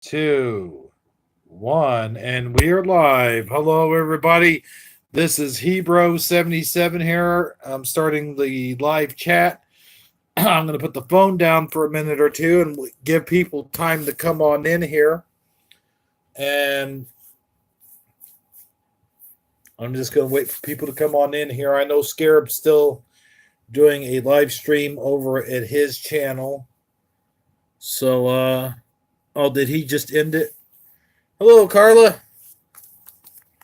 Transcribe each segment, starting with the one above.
Two, one, and we are live. Hello, everybody. This is Hebrew77 here. I'm starting the live chat. I'm going to put the phone down for a minute or two and give people time to come on in here. And I'm just going to wait for people to come on in here. I know Scarabs still doing a live stream over at his channel. So, oh, did he just end it? Hello, Carla.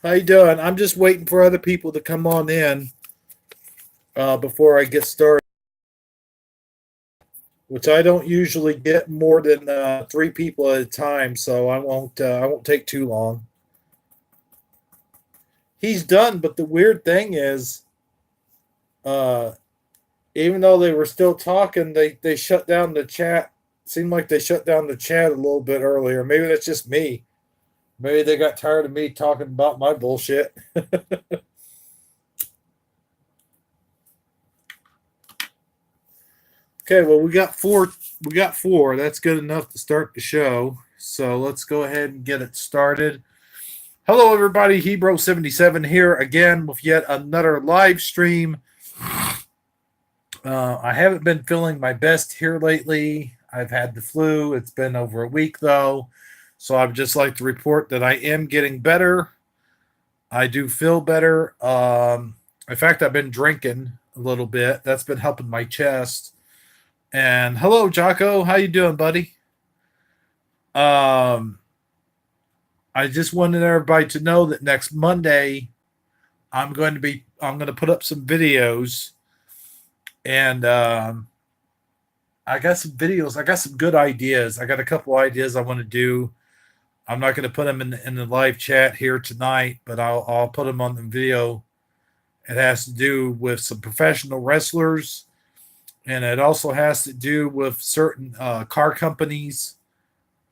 How you doing? I'm just waiting for other people to come on in before I get started, which I don't usually get more than 3 people at a time, so I won't take too long. He's done, but the weird thing is, even though they were still talking, they shut down the chat. Seemed like they shut down the chat a little bit earlier. Maybe that's just me. Maybe they got tired of me talking about my bullshit. Okay, well, we got four. We got four. That's good enough to start the show. So let's go ahead and get it started. Hello, everybody. Hebrew77 here again with yet another live stream. I haven't been feeling my best here lately. I've had the flu. It's been over a week, though. So I'd just like to report that I am getting better. I do feel better. In fact, I've been drinking a little bit. That's been helping my chest. And hello, Jocko. How you doing, buddy? I just wanted everybody to know that next Monday I'm going to put up some videos, and I got some videos. I got some good ideas. I got a couple ideas I want to do. I'm not going to put them in the live chat here tonight, but I'll put them on the video. It has to do with some professional wrestlers, and it also has to do with certain car companies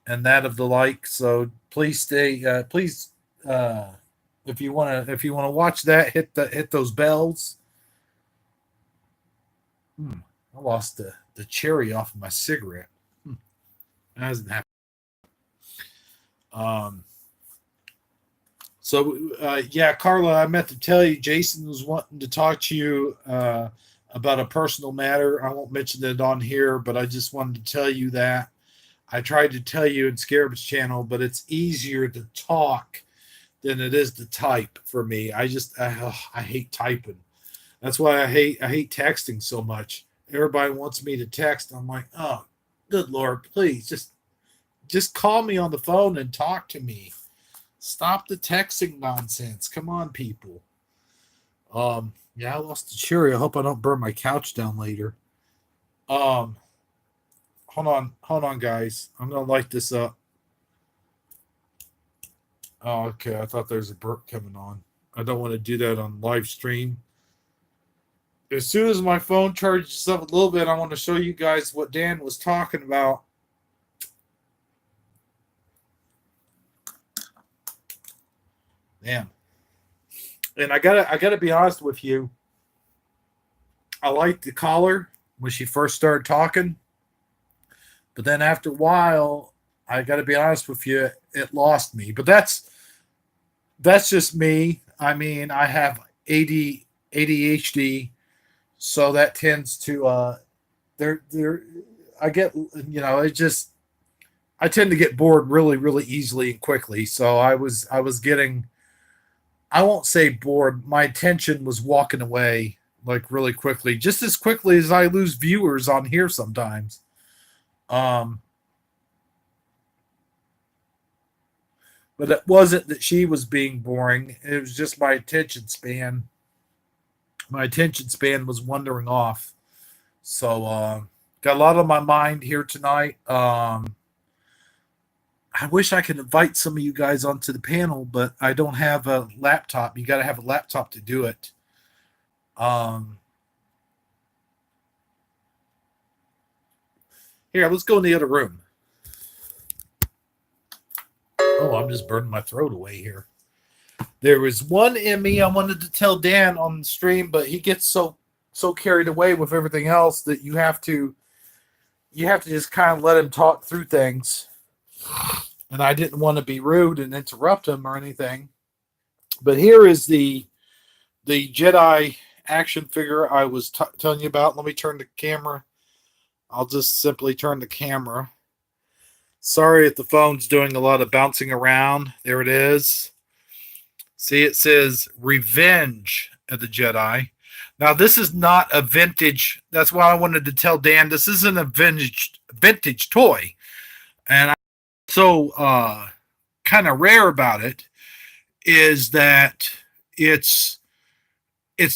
and that of the like. So please stay. Please, if you want to watch that, hit those bells. I lost the cherry off of my cigarette. That hasn't happened. Yeah, Carla, I meant to tell you, Jason was wanting to talk to you about a personal matter. I won't mention it on here, but I just wanted to tell you that. I tried to tell you in Scarabs' channel, but it's easier to talk than it is to type for me. I hate typing. That's why I hate texting so much. Everybody wants me to text. I'm like, oh, good Lord, please just call me on the phone and talk to me. Stop the texting nonsense. Come on, people. Yeah, I lost the cherry. I hope I don't burn my couch down later. Hold on, guys. I'm gonna light this up. Oh, okay. I thought there was a burp coming on. I don't want to do that on live stream. As soon as my phone charges up a little bit, I want to show you guys what Dan was talking about. Damn. And I gotta be honest with you. I liked the caller when she first started talking, but then after a while, I gotta be honest with you, it lost me. But that's just me. I mean, I have ADHD, so that tends to I get, I tend to get bored really, really easily and quickly. So I was getting, I won't say bored. My attention was walking away like really quickly, just as quickly as I lose viewers on here sometimes. But it wasn't that she was being boring. It was just my attention span. My attention span was wandering off. So got a lot on my mind here tonight. I wish I could invite some of you guys onto the panel, but I don't have a laptop. You got to have a laptop to do it. Here, let's go in the other room. Oh, I'm just burning my throat away here. There was one in me I wanted to tell Dan on the stream, but he gets so carried away with everything else that you have to just kind of let him talk through things. and I didn't want to be rude and interrupt him or anything. But here is the Jedi action figure I was telling you about. Let me turn the camera. I'll just simply turn the camera. Sorry if the phone's doing a lot of bouncing around. There it is. See, it says Revenge of the Jedi. Now, this is not a vintage. That's why I wanted to tell Dan this isn't a vintage toy. And I'm so kind of rare about it is that it's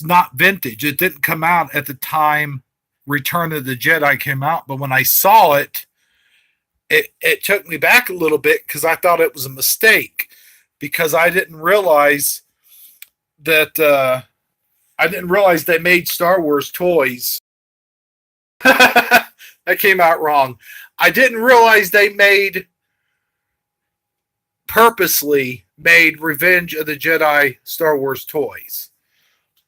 not vintage. It didn't come out at the time Return of the Jedi came out, but when I saw it, it took me back a little bit because I thought it was a mistake because I didn't realize that they made Star Wars toys. That came out wrong. I didn't realize they purposely made Revenge of the Jedi Star Wars toys.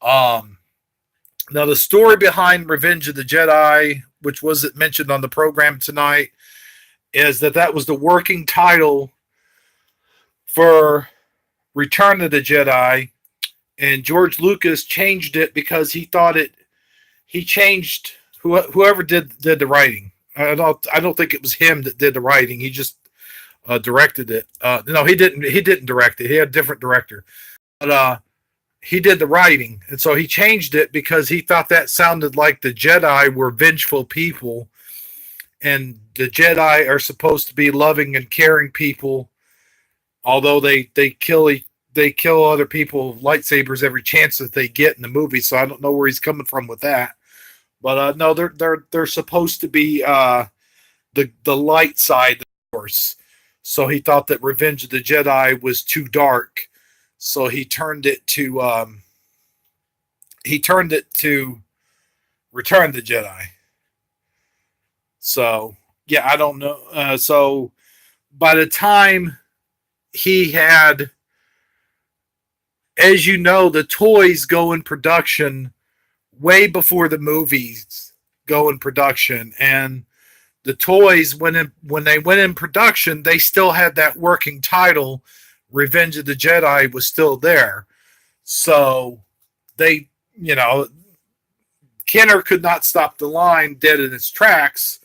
Now the story behind Revenge of the Jedi, which wasn't mentioned on the program tonight, is that was the working title for Return of the Jedi, and George Lucas changed it because he thought he changed whoever did the writing. I don't think it was him that did the writing. He just directed it. No, he didn't. He didn't direct it. He had a different director, but he did the writing, and so he changed it because he thought that sounded like the Jedi were vengeful people, and the Jedi are supposed to be loving and caring people, although they kill other people with lightsabers every chance that they get in the movie. So I don't know where he's coming from with that, but no, they're supposed to be the light side, of course. So he thought that Revenge of the Jedi was too dark, so he turned it to Return of the Jedi. So yeah, I don't know. So by the time he had, as you know, the toys go in production way before the movies go in production, and the toys when they went in production, they still had that working title. Revenge of the Jedi was still there, so they, Kenner could not stop the line dead in its tracks.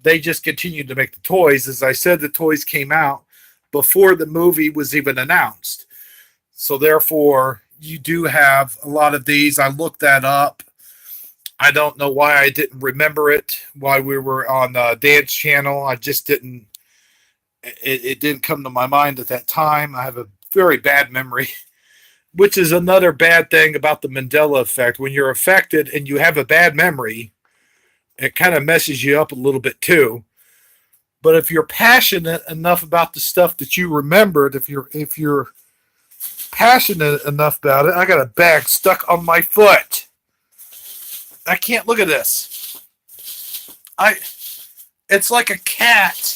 They just continued to make the toys. As I said, the toys came out before the movie was even announced. So therefore, you do have a lot of these. I looked that up. I don't know why I didn't remember it while we were on Dan's channel. I just didn't. It didn't come to my mind at that time. I have a very bad memory, which is another bad thing about the Mandela effect. When you're affected and you have a bad memory, it kind of messes you up a little bit too. But if you're passionate enough about the stuff that you remembered, if you're passionate enough about it, I got a bag stuck on my foot. I can't look at this. It's like a cat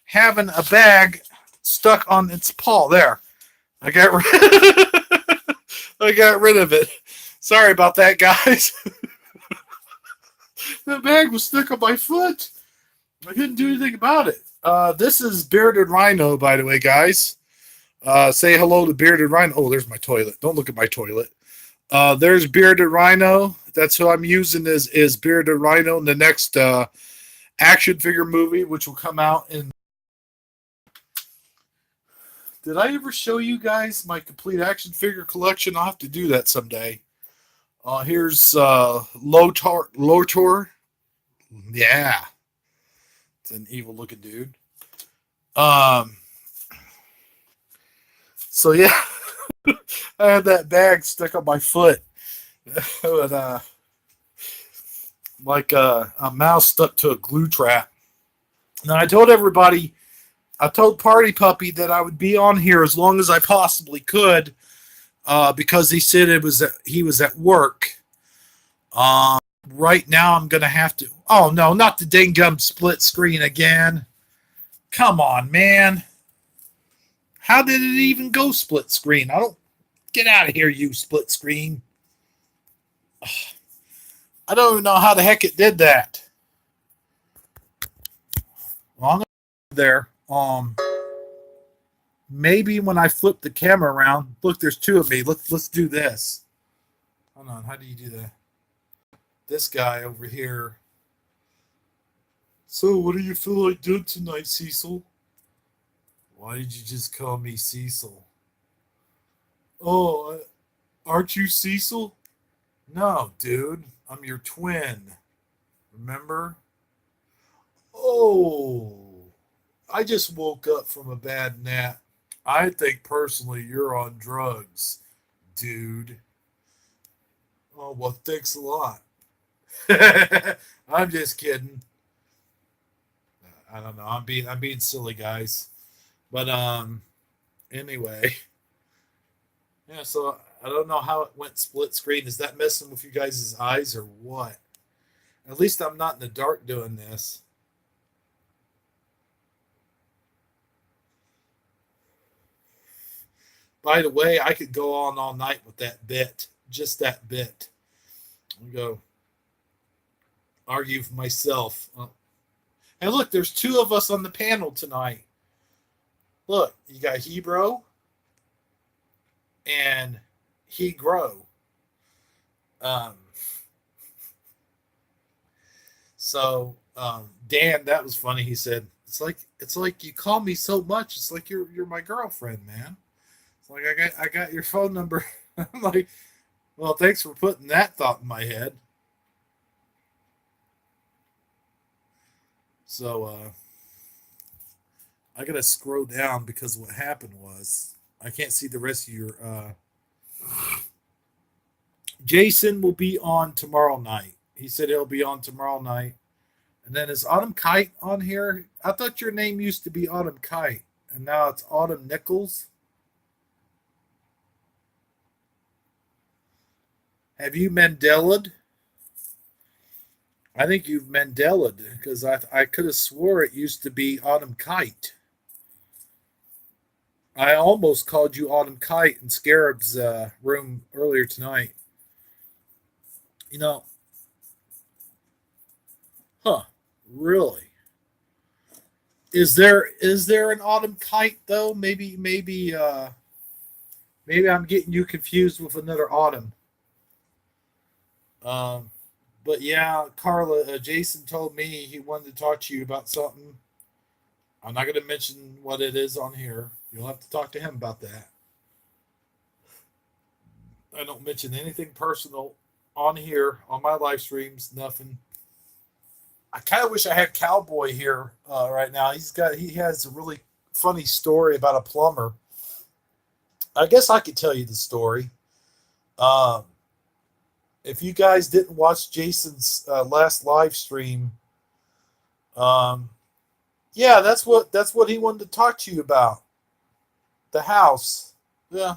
having a bag stuck on its paw. There, I got rid of it. Sorry about that, guys. The bag was stuck on my foot. I couldn't do anything about it. This is Bearded Rhino, by the way, guys. Say hello to Bearded Rhino. Oh, there's my toilet. Don't look at my toilet. There's Bearded Rhino. That's who I'm using is Bearded Rhino in the next action figure movie, which will come out in... Did I ever show you guys my complete action figure collection? I'll have to do that someday. Here's Lotor. Yeah. It's an evil looking dude. So yeah. I had that bag stuck on my foot. With, like a mouse stuck to a glue trap. Now I told everybody, I told Party Puppy that I would be on here as long as I possibly could, because he said he was at work. Right now I'm gonna have to. Oh no, not the dang gum split screen again. Come on, man. How did it even go split screen? I don't. Get out of here, you split screen. I don't even know how the heck it did that. Well, I'm there. maybe when I flip the camera around, look, there's two of me. Let's do this. Hold on, how do you do that? This guy over here. So, what do you feel like doing tonight, Cecil? Why did you just call me Cecil? Oh, aren't you Cecil? No, dude. I'm your twin. Remember? Oh, I just woke up from a bad nap. I think personally you're on drugs, dude. Oh, well, thanks a lot. I'm just kidding. I don't know. I'm being silly, guys. But anyway, yeah. So I don't know how it went split screen. Is that messing with you guys' eyes or what? At least I'm not in the dark doing this. By the way, I could go on all night with that bit, just that bit. I'll go argue for myself. And look, there's two of us on the panel tonight. Look, you got Hebrew and He Grow. Um, Dan, that was funny. He said, "It's like you call me so much. It's like you're my girlfriend, man. It's like I got your phone number." I'm like, "Well, thanks for putting that thought in my head." So I gotta scroll down because what happened was I can't see the rest of your. Jason will be on tomorrow night. He said he'll be on tomorrow night. And then is Autumn Kite on here? I thought your name used to be Autumn Kite, and now it's Autumn Nichols. Have you Mandela'd? I think you've Mandela'd because I could have swore it used to be Autumn Kite. I almost called you Autumn Kite in Scarabs' room earlier tonight. You know, huh? Really? Is there an Autumn Kite though? Maybe I'm getting you confused with another Autumn. Um, but yeah, Carla, Jason told me he wanted to talk to you about something. I'm not going to mention what it is on here. You'll have to talk to him about that. I don't mention anything personal on here on my live streams. Nothing. I kind of wish I had Cowboy here right now. He has a really funny story about a plumber. I guess I could tell you the story. Um, if you guys didn't watch Jason's last live stream, um, yeah, that's what he wanted to talk to you about. The house. Yeah,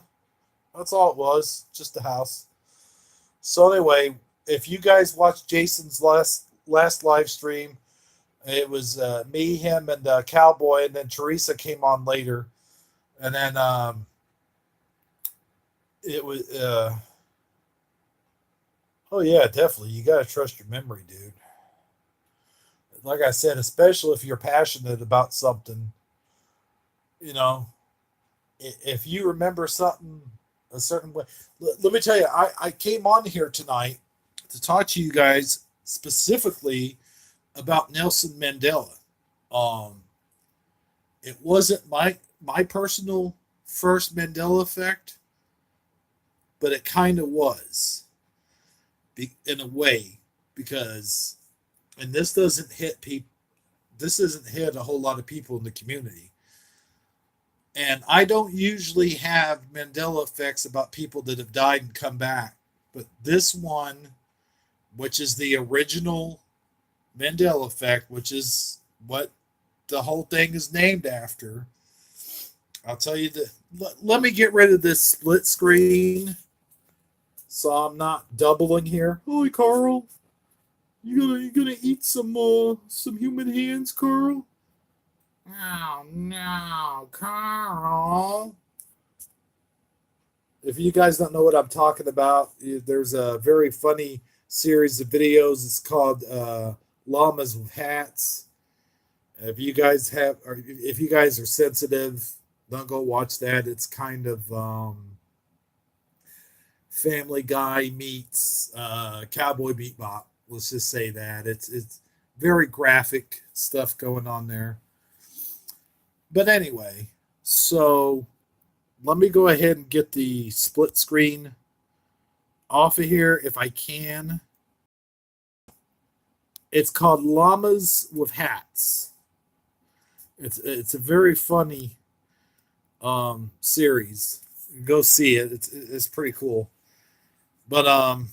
that's all it was. Just the house. So anyway, if you guys watched Jason's last live stream, it was me, him, and Cowboy, and then Teresa came on later, and then it was. Oh yeah, definitely. You gotta trust your memory, dude. Like I said, especially if you're passionate about something, you know, if you remember something a certain way. Let me tell you, I came on here tonight to talk to you guys specifically about Nelson Mandela. Um, it wasn't my personal first Mandela effect, but it kind of was in a way because, and this doesn't hit people. This doesn't hit a whole lot of people in the community. And I don't usually have Mandela effects about people that have died and come back. But this one, which is the original Mandela effect, which is what the whole thing is named after, I'll tell you that. Let me get rid of this split screen so I'm not doubling here. Hi, Carl. You gonna eat some human hands, Carl? Oh no, Carl. If you guys don't know what I'm talking about, there's a very funny series of videos. It's called Llamas with Hats. If you guys are sensitive, Don't go watch that. It's kind of Family Guy meets Cowboy Bebop. Let's just say that it's very graphic stuff going on there. But anyway, so let me go ahead and get the split screen off of here if I can. It's called Llamas with Hats. It's a very funny series. Go see it. It's pretty cool. But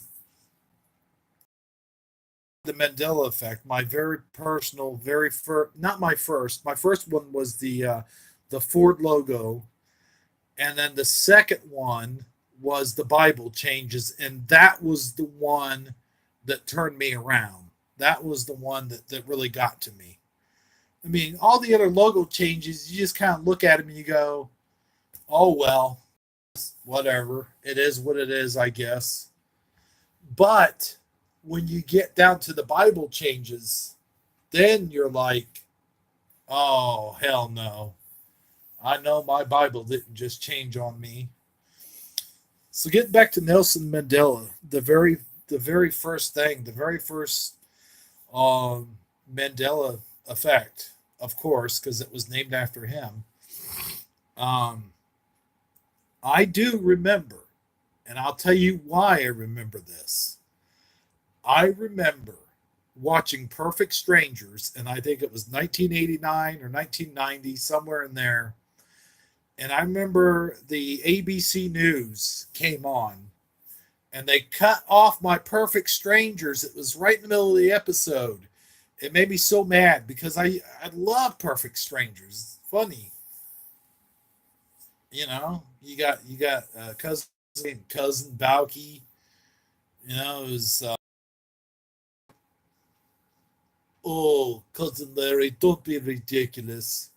the Mandela Effect, my very personal, very first, not my first. My first one was the Ford logo, and then the second one was the Bible changes, and that was the one that turned me around. That was the one that really got to me. I mean, all the other logo changes, you just kind of look at them and you go, oh, well, whatever. It is what it is, I guess. But when you get down to the Bible changes, then you're like, oh, hell no. I know my Bible didn't just change on me. So getting back to Nelson Mandela, the very first thing, the very first Mandela Effect, of course, because it was named after him. Um, I do remember, and I'll tell you why I remember this. I remember watching Perfect Strangers, and I think it was 1989 or 1990, somewhere in there. And I remember the ABC News came on, and they cut off my Perfect Strangers. It was right in the middle of the episode. It made me so mad because I love Perfect Strangers. It's funny, You got cousin Balky. It was oh, cousin Larry, don't be ridiculous.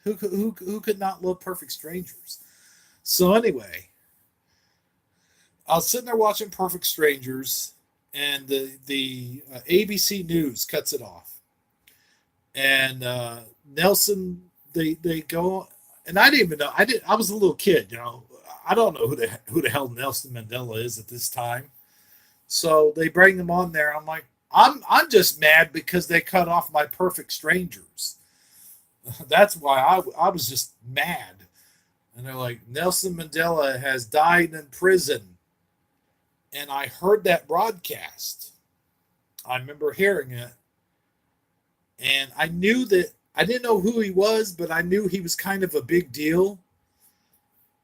Who could not love Perfect Strangers? So anyway, I was sitting there watching Perfect Strangers, and the ABC News cuts it off, and Nelson they go, and I didn't even know. I was a little kid. I don't know who the hell Nelson Mandela is at this time. So they bring him on there. I'm like, I'm just mad because they cut off my Perfect Strangers. That's why I was just mad. And they're like, Nelson Mandela has died in prison. And I heard that broadcast. I remember hearing it. And I knew that I didn't know who he was, but I knew he was kind of a big deal.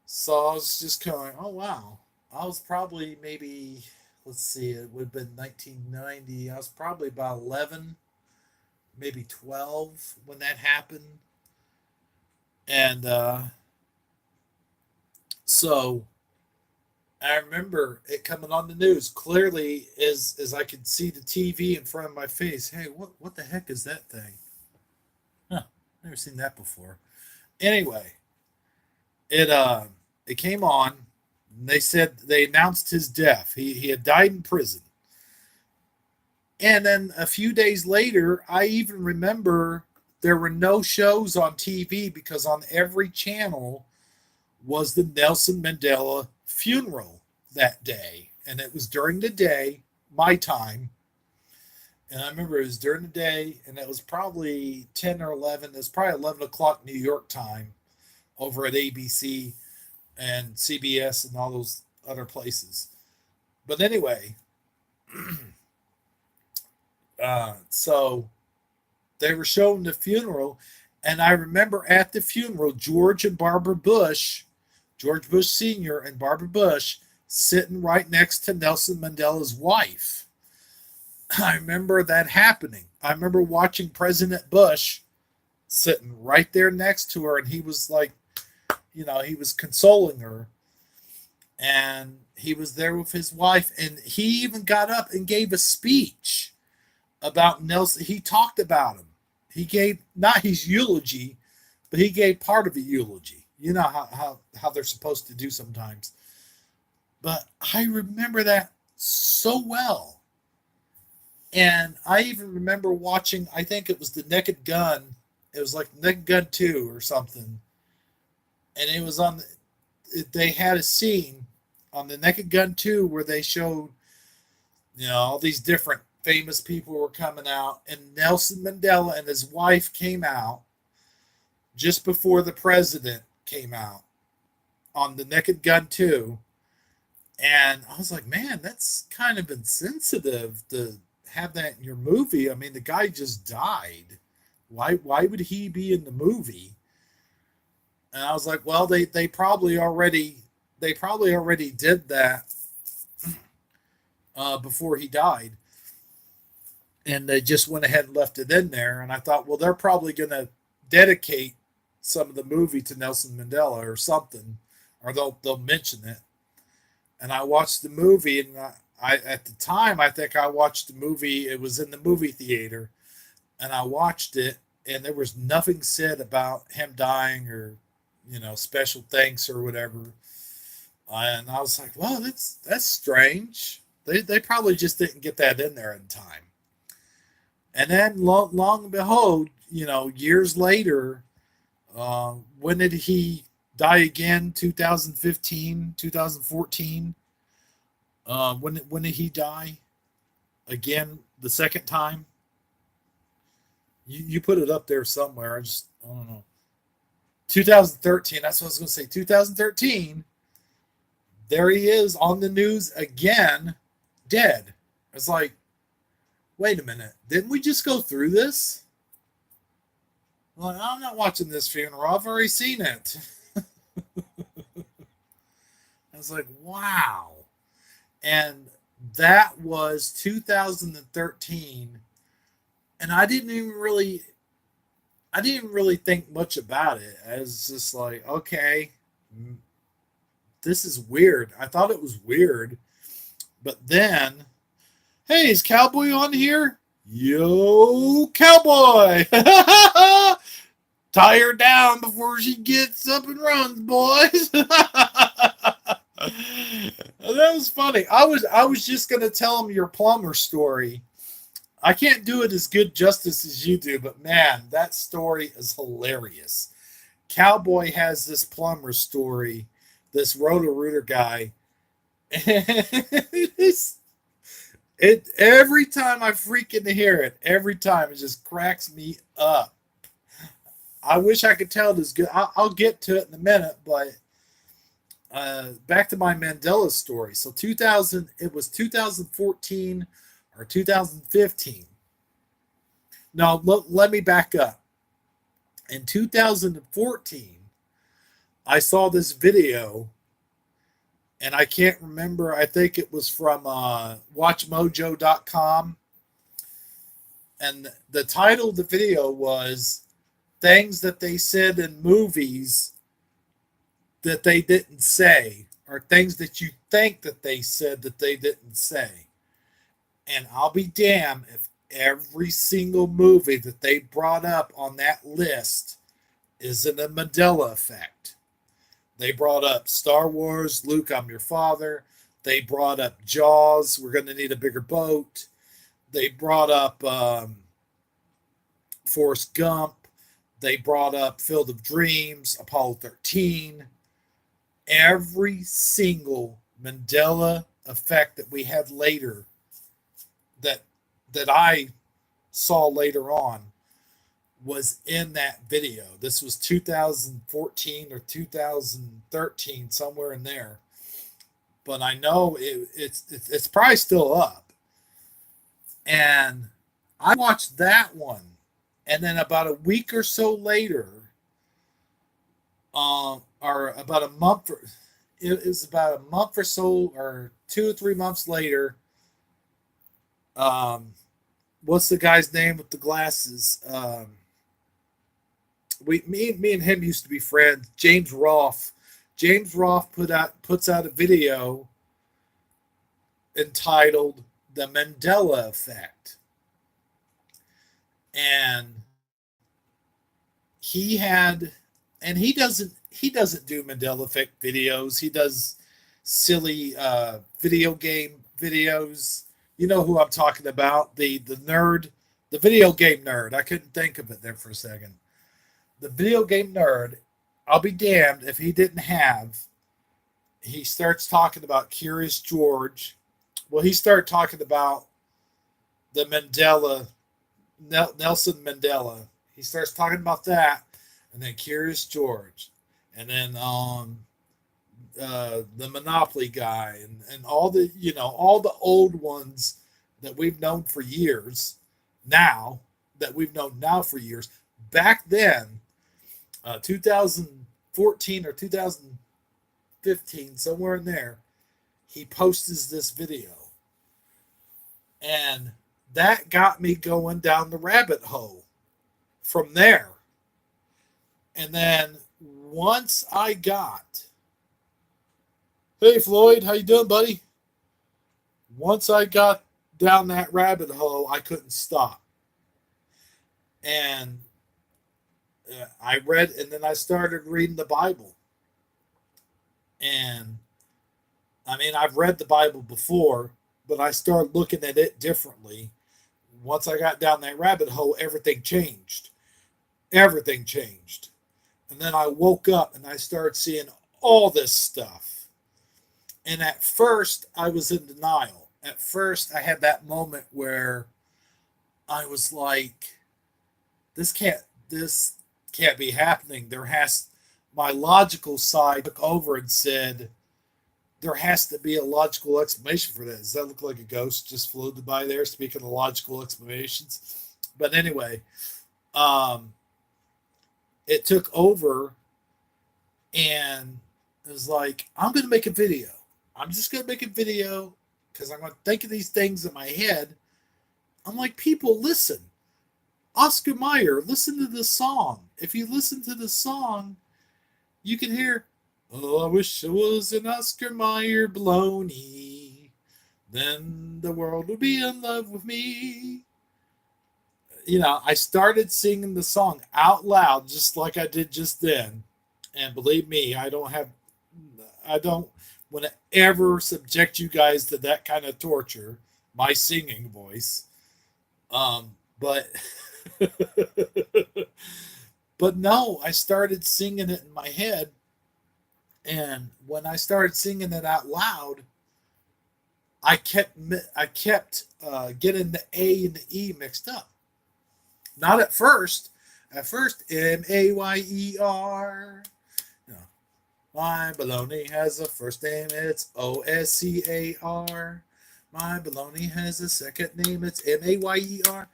So I was just kind of like, oh, wow. I was probably maybe, let's see, it would have been 1990. I was probably about 11, maybe 12 when that happened. And so I remember it coming on the news clearly as I could see the TV in front of my face. Hey, what the heck is that thing? Huh, never seen that before. Anyway, it came on. And they said they announced his death. He had died in prison. And then a few days later, I even remember there were no shows on TV because on every channel was the Nelson Mandela funeral that day. And it was during the day, my time. And I remember it was during the day, and it was probably 10 or 11. It was probably 11 o'clock New York time over at ABC and CBS and all those other places. But anyway, so they were showing the funeral, and I remember at the funeral, George Bush Sr. and Barbara Bush sitting right next to Nelson Mandela's wife. I remember that happening. I remember watching President Bush sitting right there next to her, and he was like, he was consoling her, and he was there with his wife, and he even got up and gave a speech about Nelson. He talked about him. He gave not his eulogy, but he gave part of a eulogy. You know how they're supposed to do sometimes. But I remember that so well. And I even remember watching, I think it was The Naked Gun. It was like Naked Gun 2 or something. and it was on. They had a scene on the Naked Gun 2 where they showed, all these different famous people were coming out, and Nelson Mandela and his wife came out just before the president came out on the Naked Gun 2. And I was like, man, that's kind of insensitive to have that in your movie. I mean, the guy just died. Why would he be in the movie? And I was like, well, they probably already did that before he died, and they just went ahead and left it in there. And I thought, well, they're probably going to dedicate some of the movie to Nelson Mandela or something, or they'll mention it. And I watched the movie, and I at the time I think I watched the movie. It was in the movie theater, and I watched it, and there was nothing said about him dying or special thanks or whatever. And I was like, well, that's strange. They probably just didn't get that in there in time. And then long and behold, years later, when did he die again? 2015, 2014. When did he die again the second time? You put it up there somewhere. I don't know. 2013. That's what I was going to say. 2013. There he is on the news again, dead. It's like, wait a minute. Didn't we just go through this? I'm like, I'm not watching this funeral. I've already seen it. I was like, wow. And that was 2013. And I didn't really think much about it. I was just like, okay, this is weird. I thought it was weird. But then, hey, is Cowboy on here? Yo, Cowboy! Tie her down before she gets up and runs, boys. That was funny. I was just gonna tell him your plumber story. I can't do it as good justice as you do, but man, that story is hilarious. Cowboy has this plumber story, this Roto-Rooter guy. Every time I freaking hear it, every time it just cracks me up. I wish I could tell it as good. I'll get to it in a minute, but back to my Mandela story. So it was 2014 or 2015. Now, let me back up. In 2014, I saw this video, and I can't remember. I think it was from watchmojo.com. And the title of the video was Things That They Said in Movies That They Didn't Say, or things that you think that they said that they didn't say. And I'll be damned if every single movie that they brought up on that list is in the Mandela Effect. They brought up Star Wars, Luke, I'm Your Father. They brought up Jaws, We're Going to Need a Bigger Boat. They brought up Forrest Gump. They brought up Field of Dreams, Apollo 13. Every single Mandela Effect that we had later, that I saw later on, was in that video. This was 2014 or 2013, somewhere in there. But I know it's probably still up. And I watched that one. And then about a week or so later, or about a month, it was about a month or so, or 2 or 3 months later, what's the guy's name with the glasses? Me and him used to be friends. James Rolfe. James Rolfe puts out a video entitled "The Mandela Effect," and he doesn't do Mandela Effect videos. He does silly video game videos. You know who I'm talking about? The nerd, the video game nerd. I couldn't think of it there for a second. The video game nerd. I'll be damned if he didn't have. He starts talking about Curious George. Well, he started talking about the Nelson Mandela. He starts talking about that, and then Curious George, and then the Monopoly guy, and all the all the old ones that we've known for years. Now that we've known now for years. Back then, 2014 or 2015, somewhere in there, he posts this video, and that got me going down the rabbit hole from there. And then once I got, hey Floyd, how you doing, buddy? Once I got down that rabbit hole, I couldn't stop. And I read, and then I started reading the Bible. And I mean, I've read the Bible before, but I started looking at it differently. Once I got down that rabbit hole, everything changed. Everything changed. And then I woke up and I started seeing all this stuff. And at first, I was in denial. At first, I had that moment where I was like, this can't be happening. My logical side took over and said, there has to be a logical explanation for that. Does that look like a ghost just floated by there, speaking of logical explanations? But anyway, it took over, and it was like, I'm going to make a video. I'm just going to make a video because I'm going to think of these things in my head. I'm like, people, listen. Oscar Mayer, listen to the song. If you listen to the song, you can hear, oh, I wish it was an Oscar Mayer baloney. Then the world would be in love with me. I started singing the song out loud, just like I did just then. And believe me, I don't want to ever subject you guys to that kind of torture, my singing voice. But but no, I started singing it in my head, and when I started singing it out loud, I kept getting the A and the E mixed up. Not at first. At first, Mayer. My baloney has a first name, it's Oscar. My baloney has a second name, it's Mayer.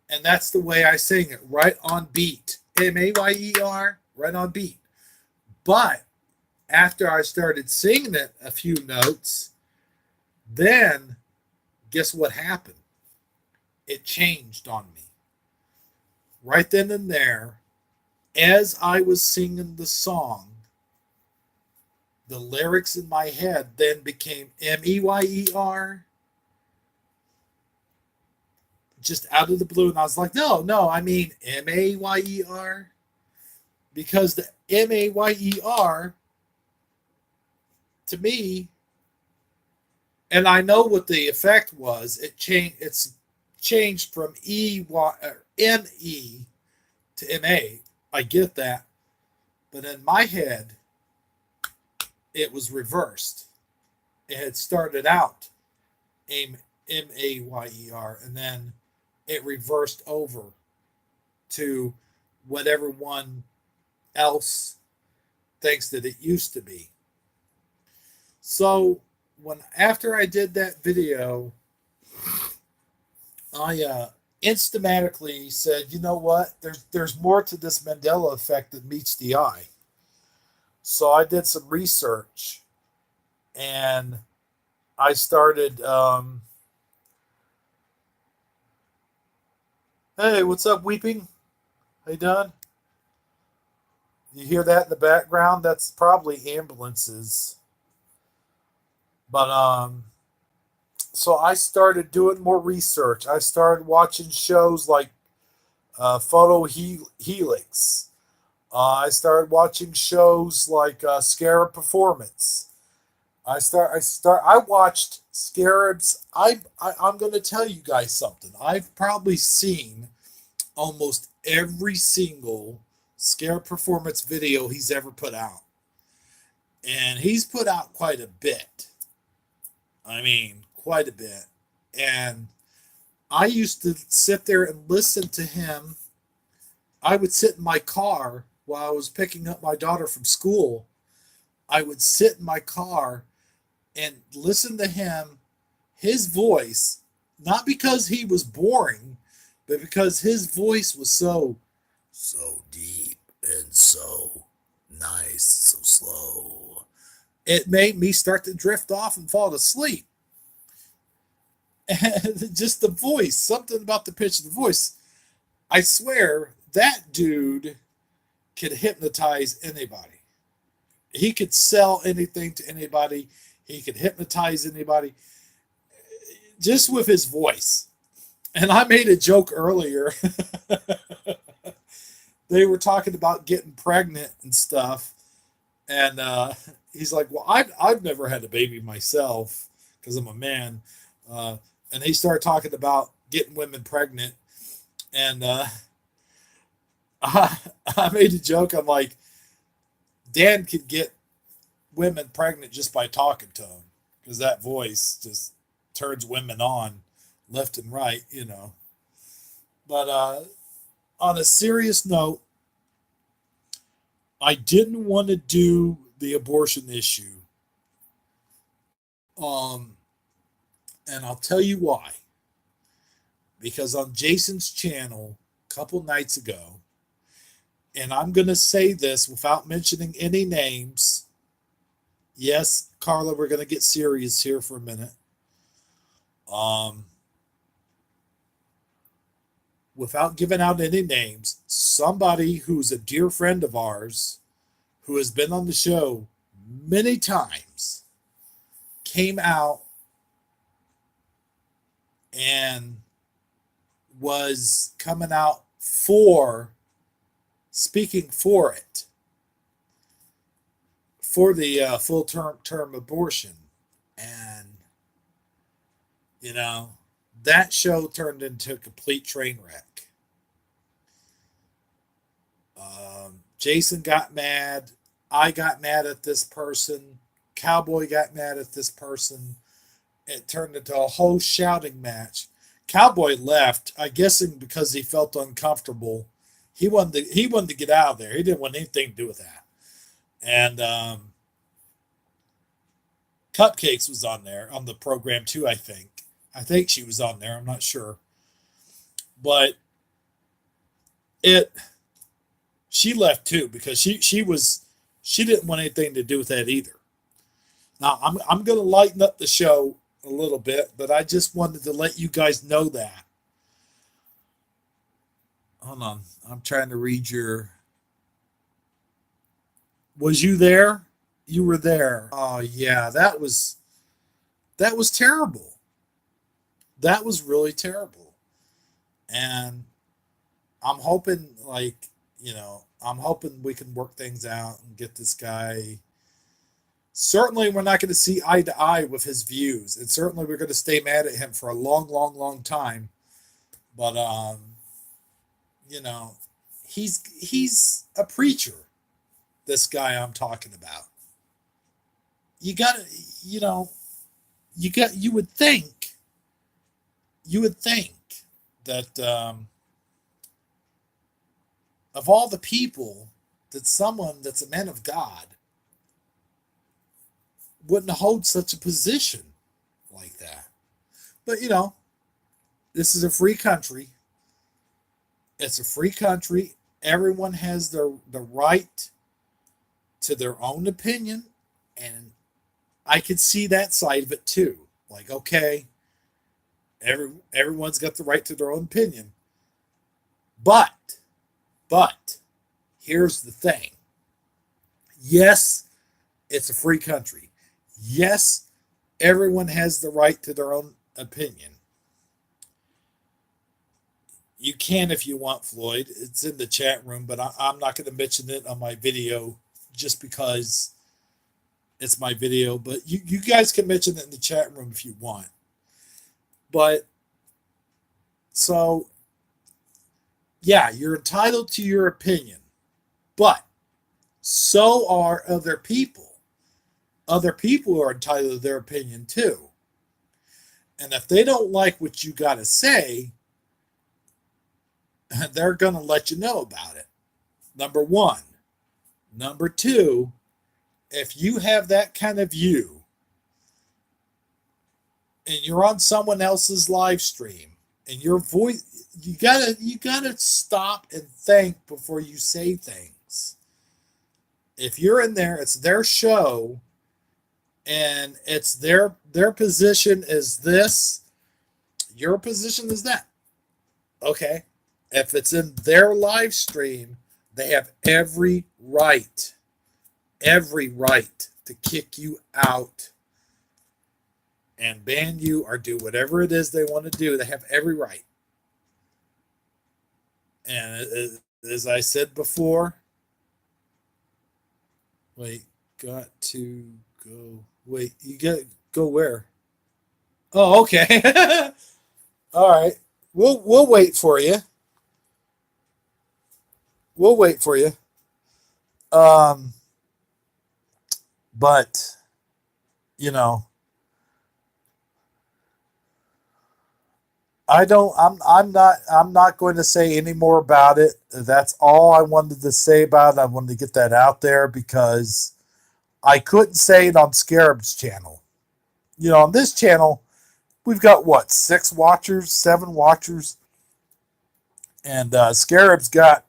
And that's the way I sing it, right on beat. Mayer, right on beat. But after I started singing it a few notes, then guess what happened? It changed on me. Right then and there, as I was singing the song, the lyrics in my head then became Mayer, just out of the blue. And I was like, no, I mean Mayer. Because the Mayer, to me, and I know what the effect was, it's changed from M-E to M-A. I get that. But in my head, it was reversed. It had started out Mayer, and then it reversed over to what everyone else thinks that it used to be. So after I did that video, I instantly said, you know what? There's more to this Mandela effect than meets the eye. So I did some research, and I started. Hey, what's up, Weeping? How you doing? You hear that in the background? That's probably ambulances. But so I started doing more research. I started watching shows like Photo Helix. I started watching shows like Scarab Performance. I watched Scarabs. I'm going to tell you guys something. I've probably seen almost every single scare performance video he's ever put out. And he's put out quite a bit. I mean, quite a bit. And I used to sit there and listen to him. I would sit in my car while I was picking up my daughter from school. I would sit in my car and listen to him, his voice, not because he was boring, but because his voice was so deep and so nice, so slow. It made me start to drift off and fall asleep. And just the voice, something about the pitch of the voice. I swear that dude could hypnotize anybody. He could sell anything to anybody. He could hypnotize anybody just with his voice. And I made a joke earlier. They were talking about getting pregnant and stuff. And he's like, well, I've never had a baby myself because I'm a man. And he started talking about getting women pregnant. And I made a joke. I'm like, Dan could get women pregnant just by talking to them because that voice just turns women on left and right, you know. But on a serious note, I didn't want to do the abortion issue. Um, and I'll tell you why. Because on Jason's channel a couple nights ago, and I'm going to say this without mentioning any names. Yes, Carla, we're going to get serious here for a minute. Without giving out any names, somebody who's a dear friend of ours who has been on the show many times came out and was coming out for speaking for it, for the full term abortion. And, you know, that show turned into a complete train wreck. Jason got mad. I got mad at this person. Cowboy got mad at this person. It turned into a whole shouting match. Cowboy left, I guessing because he felt uncomfortable. He wanted to get out of there. He didn't want anything to do with that. And Cupcakes was on there on the program too, I think. I think she was on there. I'm not sure. But she left too because she didn't want anything to do with that either. Now I'm going to lighten up the show a little bit, but I just wanted to let you guys know that. Hold on. I'm trying to read your. Was you there? You were there. Oh yeah, that was terrible. That was really terrible. And I'm hoping, like, you know, I'm hoping we can work things out and get this guy. Certainly, we're not going to see eye to eye with his views, and certainly we're going to stay mad at him for a long, long, long time. But you know, he's a preacher. This guy I'm talking about. You got to, you know, you would think that of all the people, that someone that's a man of God wouldn't hold such a position like that. But you know, this is a free country. It's a free country. Everyone has the right to their own opinion, and I could see that side of it too. Like, okay, everyone's got the right to their own opinion. But here's the thing. Yes, it's a free country. Yes, everyone has the right to their own opinion. You can if you want, Floyd. It's in the chat room, but I'm not going to mention it on my video just because it's my video. But you guys can mention it in the chat room if you want. But so, yeah, you're entitled to your opinion. But so are other people. Other people are entitled to their opinion too. And if they don't like what you got to say, they're going to let you know about it. Number one. Number two, if you have that kind of view and you're on someone else's live stream and your voice, you gotta stop and think before you say things. If you're in there, it's their show and it's their position is this, your position is that. Okay. If it's in their live stream, they have every right to kick you out and ban you or do whatever it is they want to do. They have every right. And as I said before, wait, got to go. Wait, you got to go where? Oh, okay. All right. We'll wait for you. We'll wait for you. But you know, I'm not going to say any more about it. That's all I wanted to say about it. I wanted to get that out there because I couldn't say it on Scarabs channel. On this channel, we've got what, 6 watchers, 7 watchers, and Scarabs got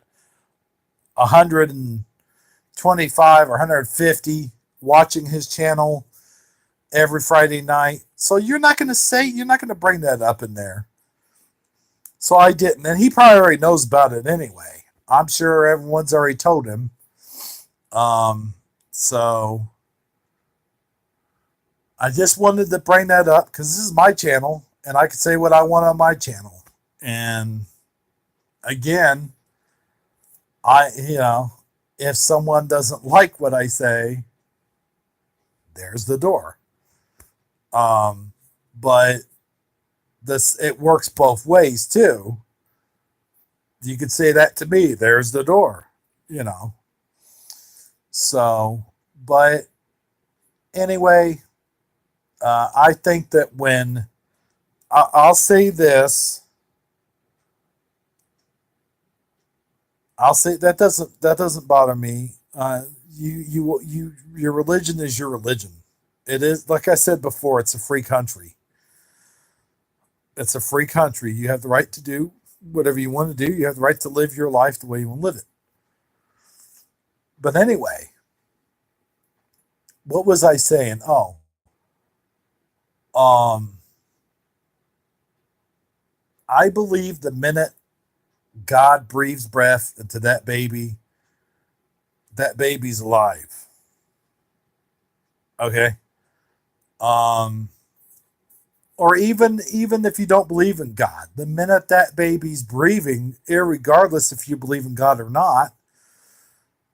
125 or 150 watching his channel every Friday night. So you're not going to bring that up in there. So I didn't. And he probably already knows about it anyway. I'm sure everyone's already told him. So I just wanted to bring that up because this is my channel and I can say what I want on my channel. And again, if someone doesn't like what I say, there's the door. But it works both ways too. You could say that to me, there's the door, So, but anyway, I think that when I'll say this, I'll say that doesn't bother me. Your religion is your religion. It is, like I said before, it's a free country. It's a free country. You have the right to do whatever you want to do. You have the right to live your life the way you want to live it. But anyway, what was I saying? Oh, I believe the minute God breathes breath into that baby's alive. Okay. Or even if you don't believe in God, the minute that baby's breathing, irregardless if you believe in God or not,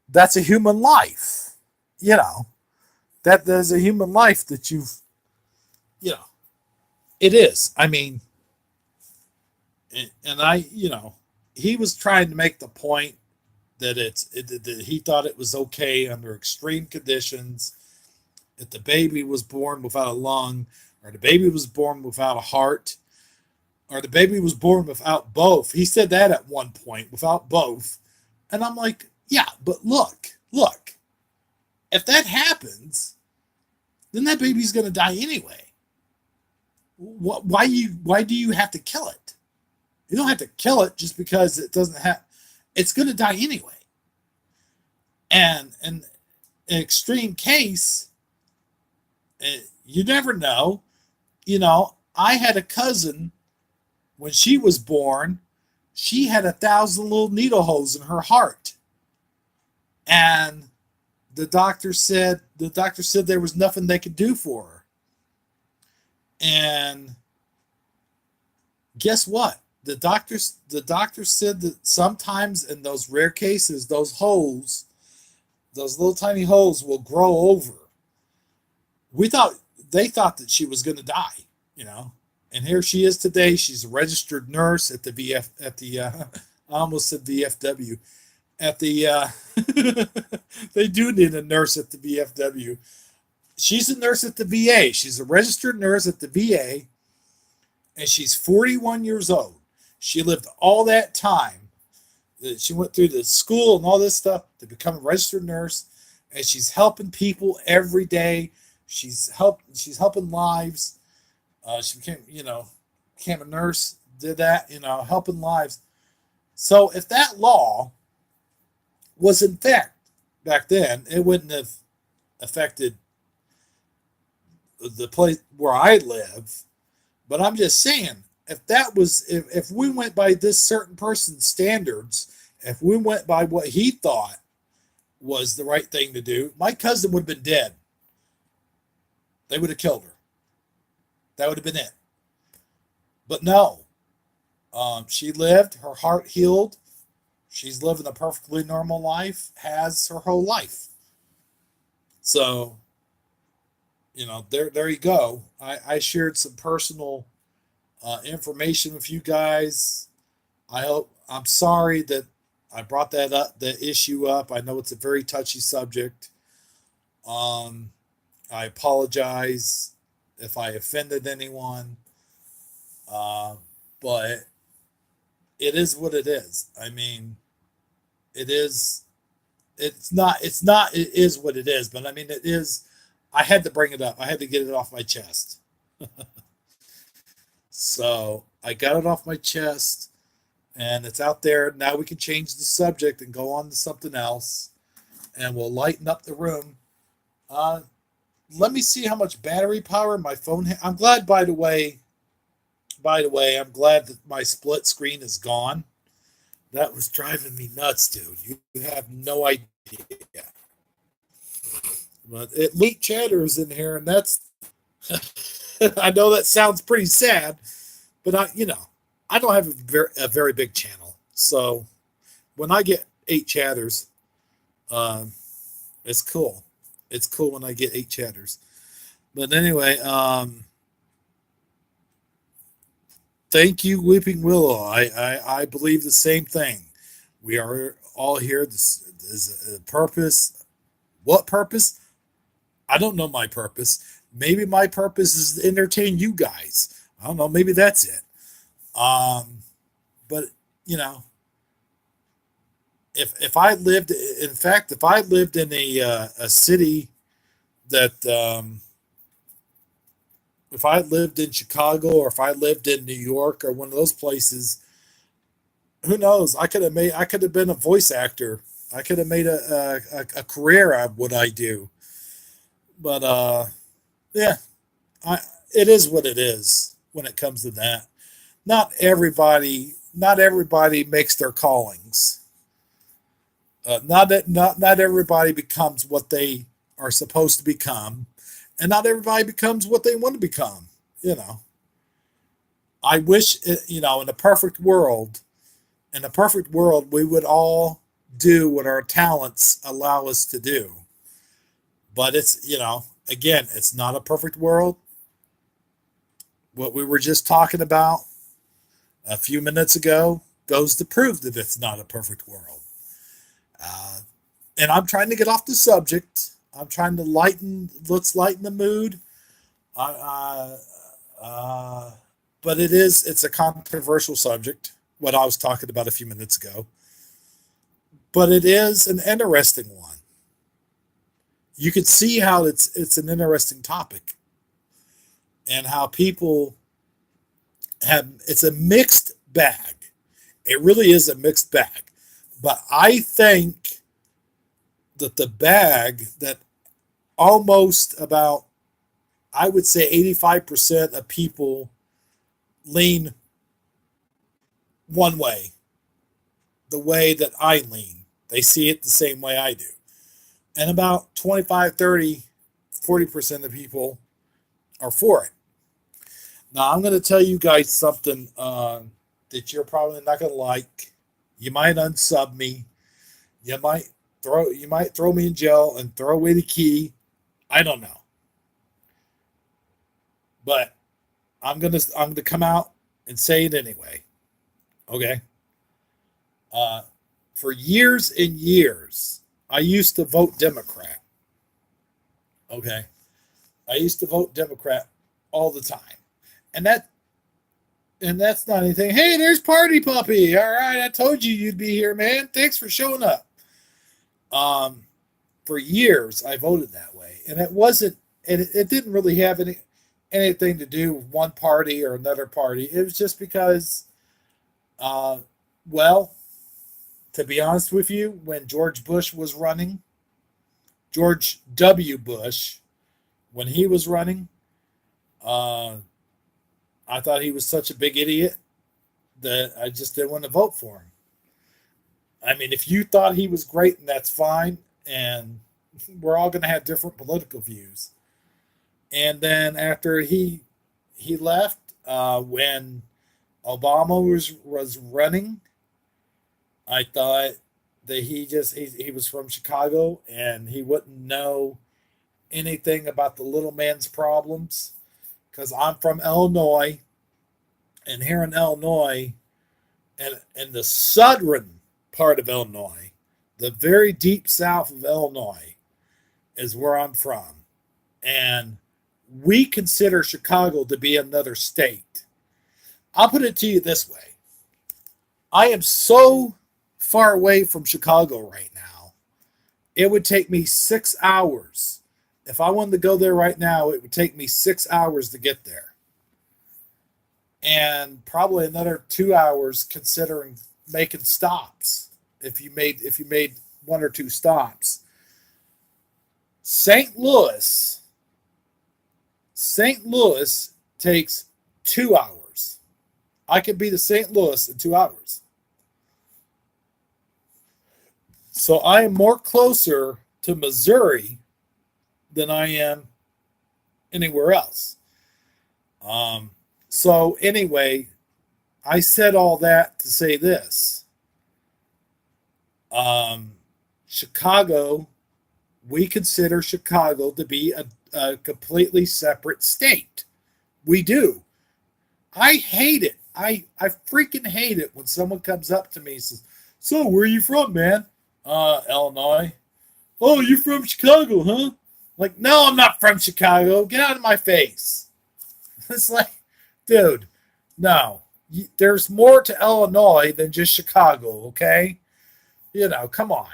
that's a human life. That there's a human life that it is. I mean, and he was trying to make the point that that he thought it was okay under extreme conditions if the baby was born without a lung, or the baby was born without a heart, or the baby was born without both. He said that at one point, without both. And I'm like, yeah, but look, if that happens, then that baby's going to die anyway. Why do you have to kill it? You don't have to kill it just because it doesn't have, it's going to die anyway. And in an extreme case, you never know. I had a cousin, when she was born, she had 1,000 little needle holes in her heart. And the doctor said there was nothing they could do for her. And guess what? The doctor said that sometimes in those rare cases, those little tiny holes will grow over. They thought that she was going to die, and here she is today. She's a registered nurse at the I almost said VFW, at the they do need a nurse at the VFW. She's a nurse at the VA. She's a registered nurse at the VA, and she's 41 years old. She lived all that time. She went through the school and all this stuff to become a registered nurse, and she's helping people every day. She's helping lives. She became a nurse. Did that, helping lives. So if that law was in fact back then, it wouldn't have affected the place where I live. But I'm just saying, if we went by this certain person's standards, if we went by what he thought was the right thing to do, my cousin would have been dead. They would have killed her. That would have been it. But no, she lived, her heart healed. She's living a perfectly normal life, has her whole life. So, there you go. I shared some personal information with you guys. I'm sorry that I brought the issue up. I know it's a very touchy subject. I apologize if I offended anyone. But it is what it is. I mean, it is, it is what it is. But I mean, it is, I had to bring it up. I had to get it off my chest. So I got it off my chest and it's out there. Now we can change the subject and go on to something else and we'll lighten up the room. Let me see how much battery power my phone has. I'm glad, by the way, I'm glad that my split screen is gone. That was driving me nuts, dude. You have no idea. But it leaked chatters in here, and that's I know that sounds pretty sad, but I don't have a very big channel. So when I get 8 chatters, it's cool. It's cool when I get 8 chatters. But anyway, thank you, Weeping Willow. I believe the same thing. We are all here. This is a purpose. What purpose? I don't know my purpose. Maybe my purpose is to entertain you guys. I don't know. Maybe that's it. But if I lived, in fact, if I lived in a city that, if I lived in Chicago or if I lived in New York or one of those places, who knows? I could have been a voice actor. I could have made a career out of what I do. But yeah, it is what it is when it comes to that. Not everybody makes their callings. Not everybody becomes what they are supposed to become, and not everybody becomes what they want to become. I wish in a perfect world, we would all do what our talents allow us to do. But it's again, it's not a perfect world. What we were just talking about a few minutes ago goes to prove that it's not a perfect world. And I'm trying to get off the subject. I'm trying to let's lighten the mood. But it's a controversial subject, what I was talking about a few minutes ago. But it is an interesting one. You could see how it's an interesting topic and how people it's a mixed bag. It really is a mixed bag. But I think that the bag that almost about, I would say 85% of people lean one way, the way that I lean. They see it the same way I do. And about 25, 30, 40% of people are for it. Now, I'm going to tell you guys something that you're probably not going to like. You might unsub me. You might throw me in jail and throw away the key. I don't know. But I'm gonna come out and say it anyway. Okay. For years and years, I used to vote Democrat. Okay. I used to vote Democrat all the time. And that's not anything. Hey, there's Party Puppy. All right, I told you you'd be here, man. Thanks for showing up. Um, for years, I voted that way, and it wasn't, and it didn't really have anything to do with one party or another party. It was just because, uh, well, to be honest with you, when George Bush was running, George W. Bush, when he was running, uh, I thought he was such a big idiot that I just didn't want to vote for him. I mean, if you thought he was great, and that's fine, and we're all going to have different political views. And then after he left, when Obama was running, I thought that he was from Chicago and he wouldn't know anything about the little man's problems because I'm from Illinois, and here in Illinois, and in the southern part of Illinois, the very deep south of Illinois, is where I'm from. And we consider Chicago to be another state. I'll put it to you this way. I am so far away from Chicago right now. It would take me 6 hours. If I wanted to go there right now, it would take me 6 hours to get there. And probably another 2 hours considering making stops. If you made one or two stops. St. Louis takes 2 hours. I could be to St. Louis in 2 hours. So I am more closer to Missouri than I am anywhere else. So anyway, I said all that to say this. Chicago, we consider Chicago to be a completely separate state. We do. I hate it. I freaking hate it when someone comes up to me and says, "So, where are you from, man?" Illinois. "Oh, you're from Chicago, huh?" Like, no, I'm not from Chicago. Get out of my face. It's like, dude, no. There's more to Illinois than just Chicago, okay? Come on.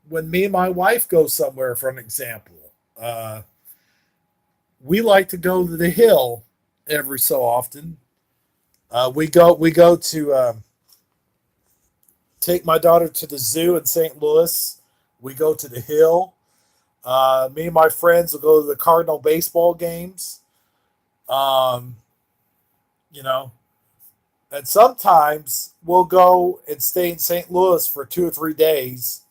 When me and my wife go somewhere, for an example, we like to go to the hill every so often. We go to take my daughter to the zoo in St. Louis. We go to the hill. Me and my friends will go to the Cardinal baseball games. Um, you know, and sometimes we'll go and stay in St. Louis for 2 or 3 days,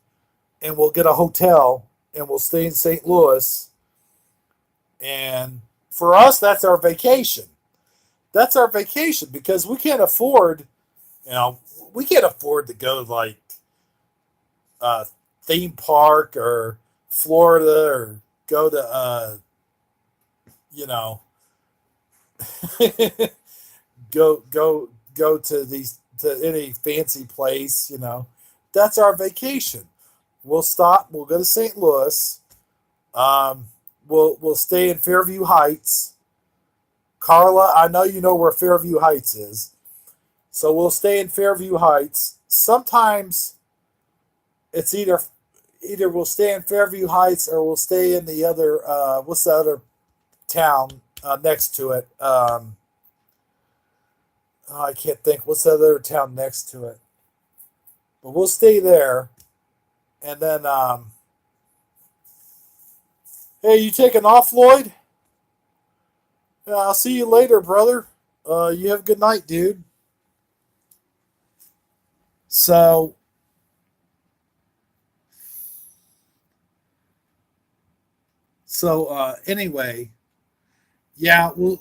and we'll get a hotel and we'll stay in St. Louis. And for us, that's our vacation. That's our vacation because you know, we can't afford to go to like a theme park or Florida or go to you know go to any fancy place. That's our vacation. We'll stop, we'll go to St. Louis. um, we'll stay in Fairview Heights. Carla, I know you know where Fairview Heights is, so we'll stay in Fairview Heights. Sometimes it's either we'll stay in Fairview Heights or we'll stay in the other what's the other town next to it. I can't think. What's the other town next to it? But we'll stay there. And then, hey, you taking off, Lloyd? Yeah, I'll see you later, brother. You have a good night, dude. So, anyway, yeah, well,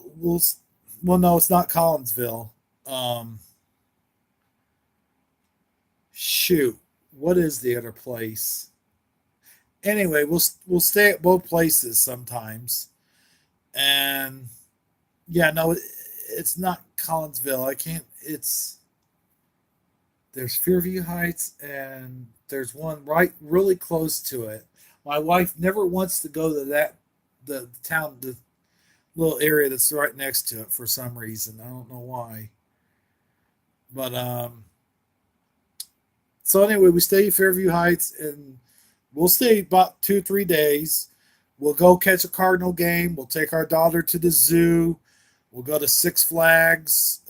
no, it's not Collinsville. Um, shoot, what is the other place? Anyway, we'll stay at both places sometimes, and yeah, no, it's not Collinsville. I can't. There's Fairview Heights, and there's one right really close to it. My wife never wants to go to the town, the little area that's right next to it for some reason. I don't know why. But so anyway, we stay at Fairview Heights, and we'll stay about 2 3 days. We'll go catch a Cardinal game. We'll take our daughter to the zoo. We'll go to Six Flags.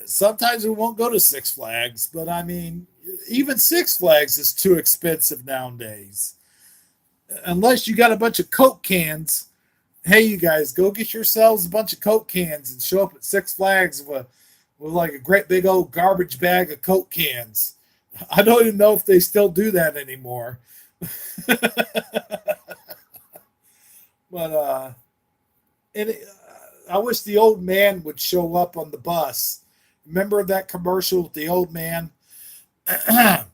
Sometimes we won't go to Six Flags, but I mean, even Six Flags is too expensive nowadays. Unless you got a bunch of Coke cans. Hey, you guys, go get yourselves a bunch of Coke cans and show up at Six Flags with like a great big old garbage bag of Coke cans. I don't even know if they still do that anymore. But I wish the old man would show up on the bus. Remember that commercial with the old man? the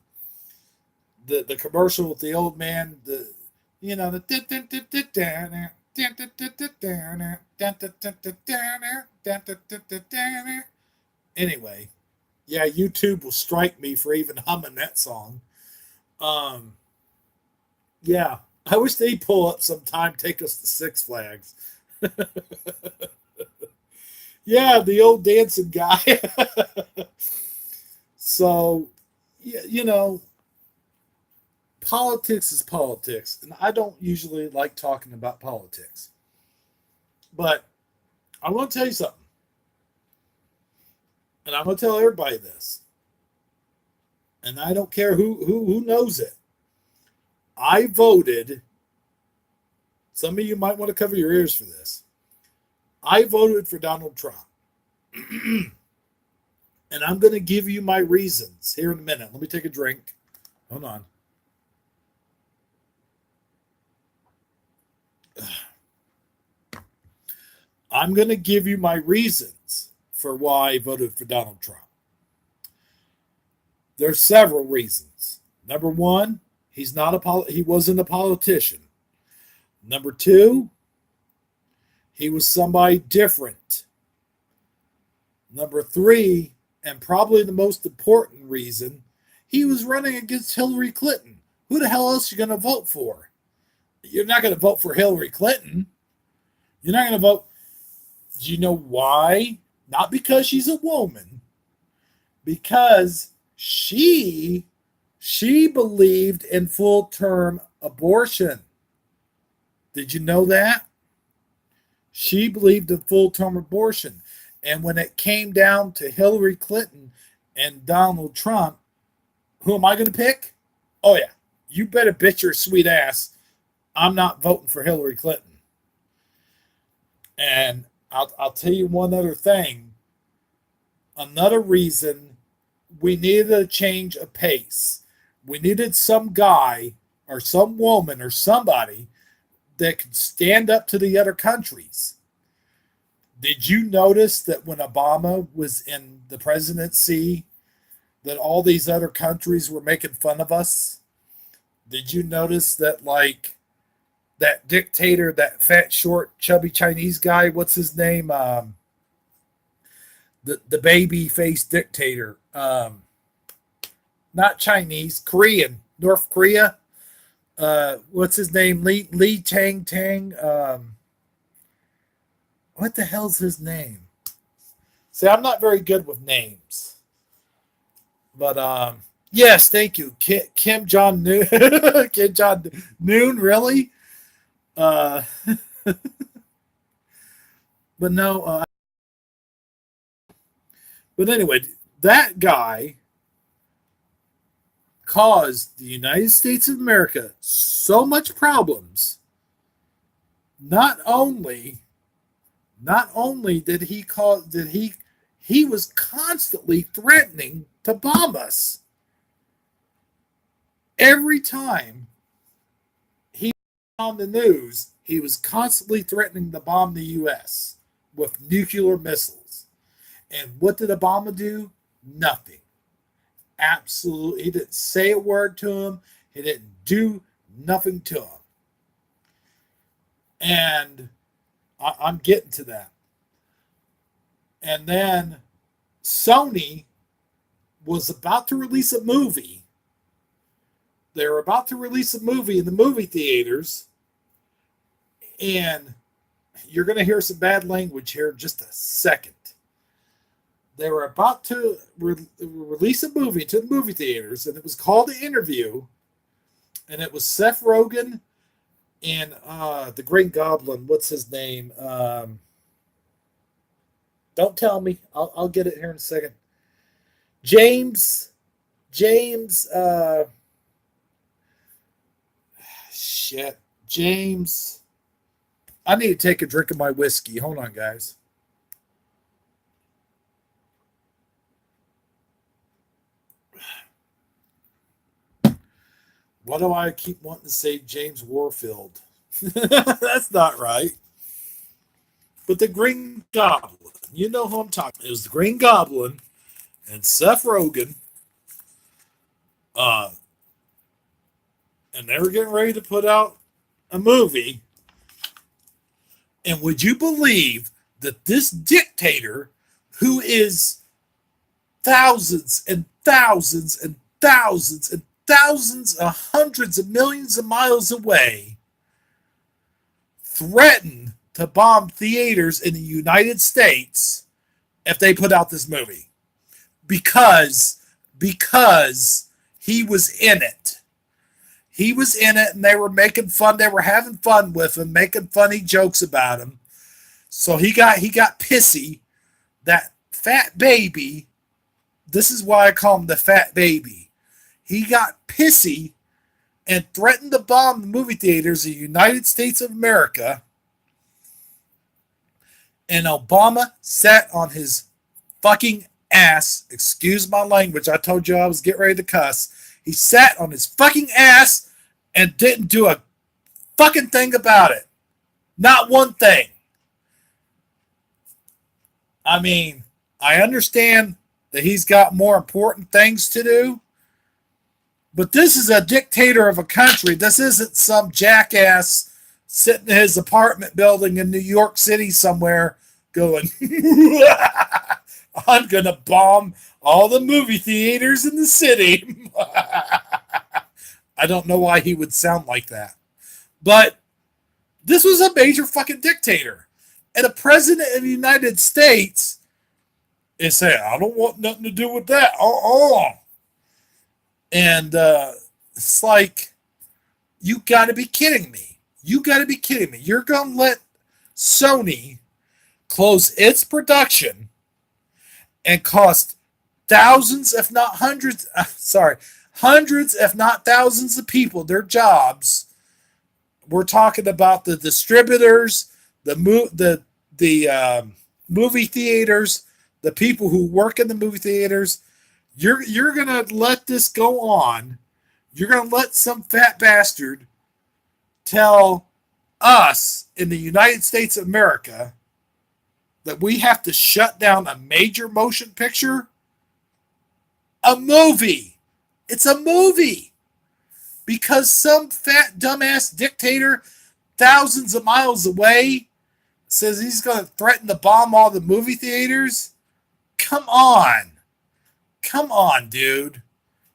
commercial with the old man, the you know the anyway, yeah, YouTube will strike me for even humming that song. Um, yeah, I wish they'd pull up sometime, take us to Six Flags. Yeah, the old dancing guy. So, yeah, politics is politics, and I don't usually like talking about politics. But I want to tell you something, and I'm going to tell everybody this, and I don't care who knows it. I voted. Some of you might want to cover your ears for this. I voted for Donald Trump. And I'm going to give you my reasons here in a minute. Let me take a drink. Hold on. I'm going to give you my reasons for why I voted for Donald Trump. There's several reasons. Number one, he wasn't a politician. Number two, he was somebody different. Number three, and probably the most important reason, he was running against Hillary Clinton. Who the hell else are you going to vote for? You're not going to vote for Hillary Clinton. You're not going to vote. Do you know why? Not because she's a woman. Because she believed in full-term abortion. Did you know that? She believed in full-term abortion. And when it came down to Hillary Clinton and Donald Trump, who am I going to pick? Oh, yeah. You better bet your sweet ass I'm not voting for Hillary Clinton. And I'll tell you one other thing. Another reason we needed a change of pace. We needed some guy or some woman or somebody that could stand up to the other countries. Did you notice that when Obama was in the presidency, that all these other countries were making fun of us? Did you notice that, like, that dictator, that fat, short, chubby Chinese guy, what's his name? The baby face dictator. Not Chinese, Korean, North Korea. What's his name? Lee Tang Tang. What the hell's his name? See, I'm not very good with names. But yes, thank you. Kim Jong Noon. Kim Jong Noon, really? But no. But anyway, that guy caused the United States of America so much problems. Not only did he was constantly threatening to bomb us. Every time he was on the news, he was constantly threatening to bomb the U.S. with nuclear missiles. And what did Obama do? Nothing. Absolutely. He didn't say a word to him. He didn't do nothing to him. And I'm getting to that. And then Sony was about to release a movie. They were about to release a movie in the movie theaters, and you're going to hear some bad language here in just a second. They were about to release a movie to the movie theaters, and it was called The Interview, and it was Seth Rogen and the Green Goblin. What's his name? Don't tell me. I'll get it here in a second. James. James. I need to take a drink of my whiskey. Hold on, guys. Why do I keep wanting to say James Warfield? That's not right. But the Green Goblin. You know who I'm talking. It was the Green Goblin and Seth Rogen. And they were getting ready to put out a movie. And would you believe that this dictator, who is thousands and thousands and thousands and thousands of hundreds of millions of miles away, threatened to bomb theaters in the United States if they put out this movie? Because he was in it. He was in it, and they were making fun. They were having fun with him, making funny jokes about him. So he got pissy. That fat baby. This is why I call him the fat baby. He got pissy and threatened to bomb the movie theaters in the United States of America. And Obama sat on his fucking ass. Excuse my language. I told you I was getting ready to cuss. He sat on his fucking ass and didn't do a fucking thing about it. Not one thing. I mean, I understand that he's got more important things to do, but this is a dictator of a country. This isn't some jackass sitting in his apartment building in New York City somewhere going, I'm going to bomb all the movie theaters in the city. I don't know why he would sound like that. But this was a major fucking dictator. And a president of the United States is saying, I don't want nothing to do with that. And it's like, you got to be kidding me. You got to be kidding me. You're going to let Sony close its production and cost thousands, if not hundreds, hundreds, if not thousands of people their jobs. We're talking about the distributors, the movie theaters, the people who work in the movie theaters. You're gonna let this go on. You're gonna let some fat bastard tell us in the United States of America that we have to shut down a major motion picture? A movie. It's a movie. Because some fat dumbass dictator thousands of miles away says he's going to threaten to bomb all the movie theaters? Come on. Come on, dude.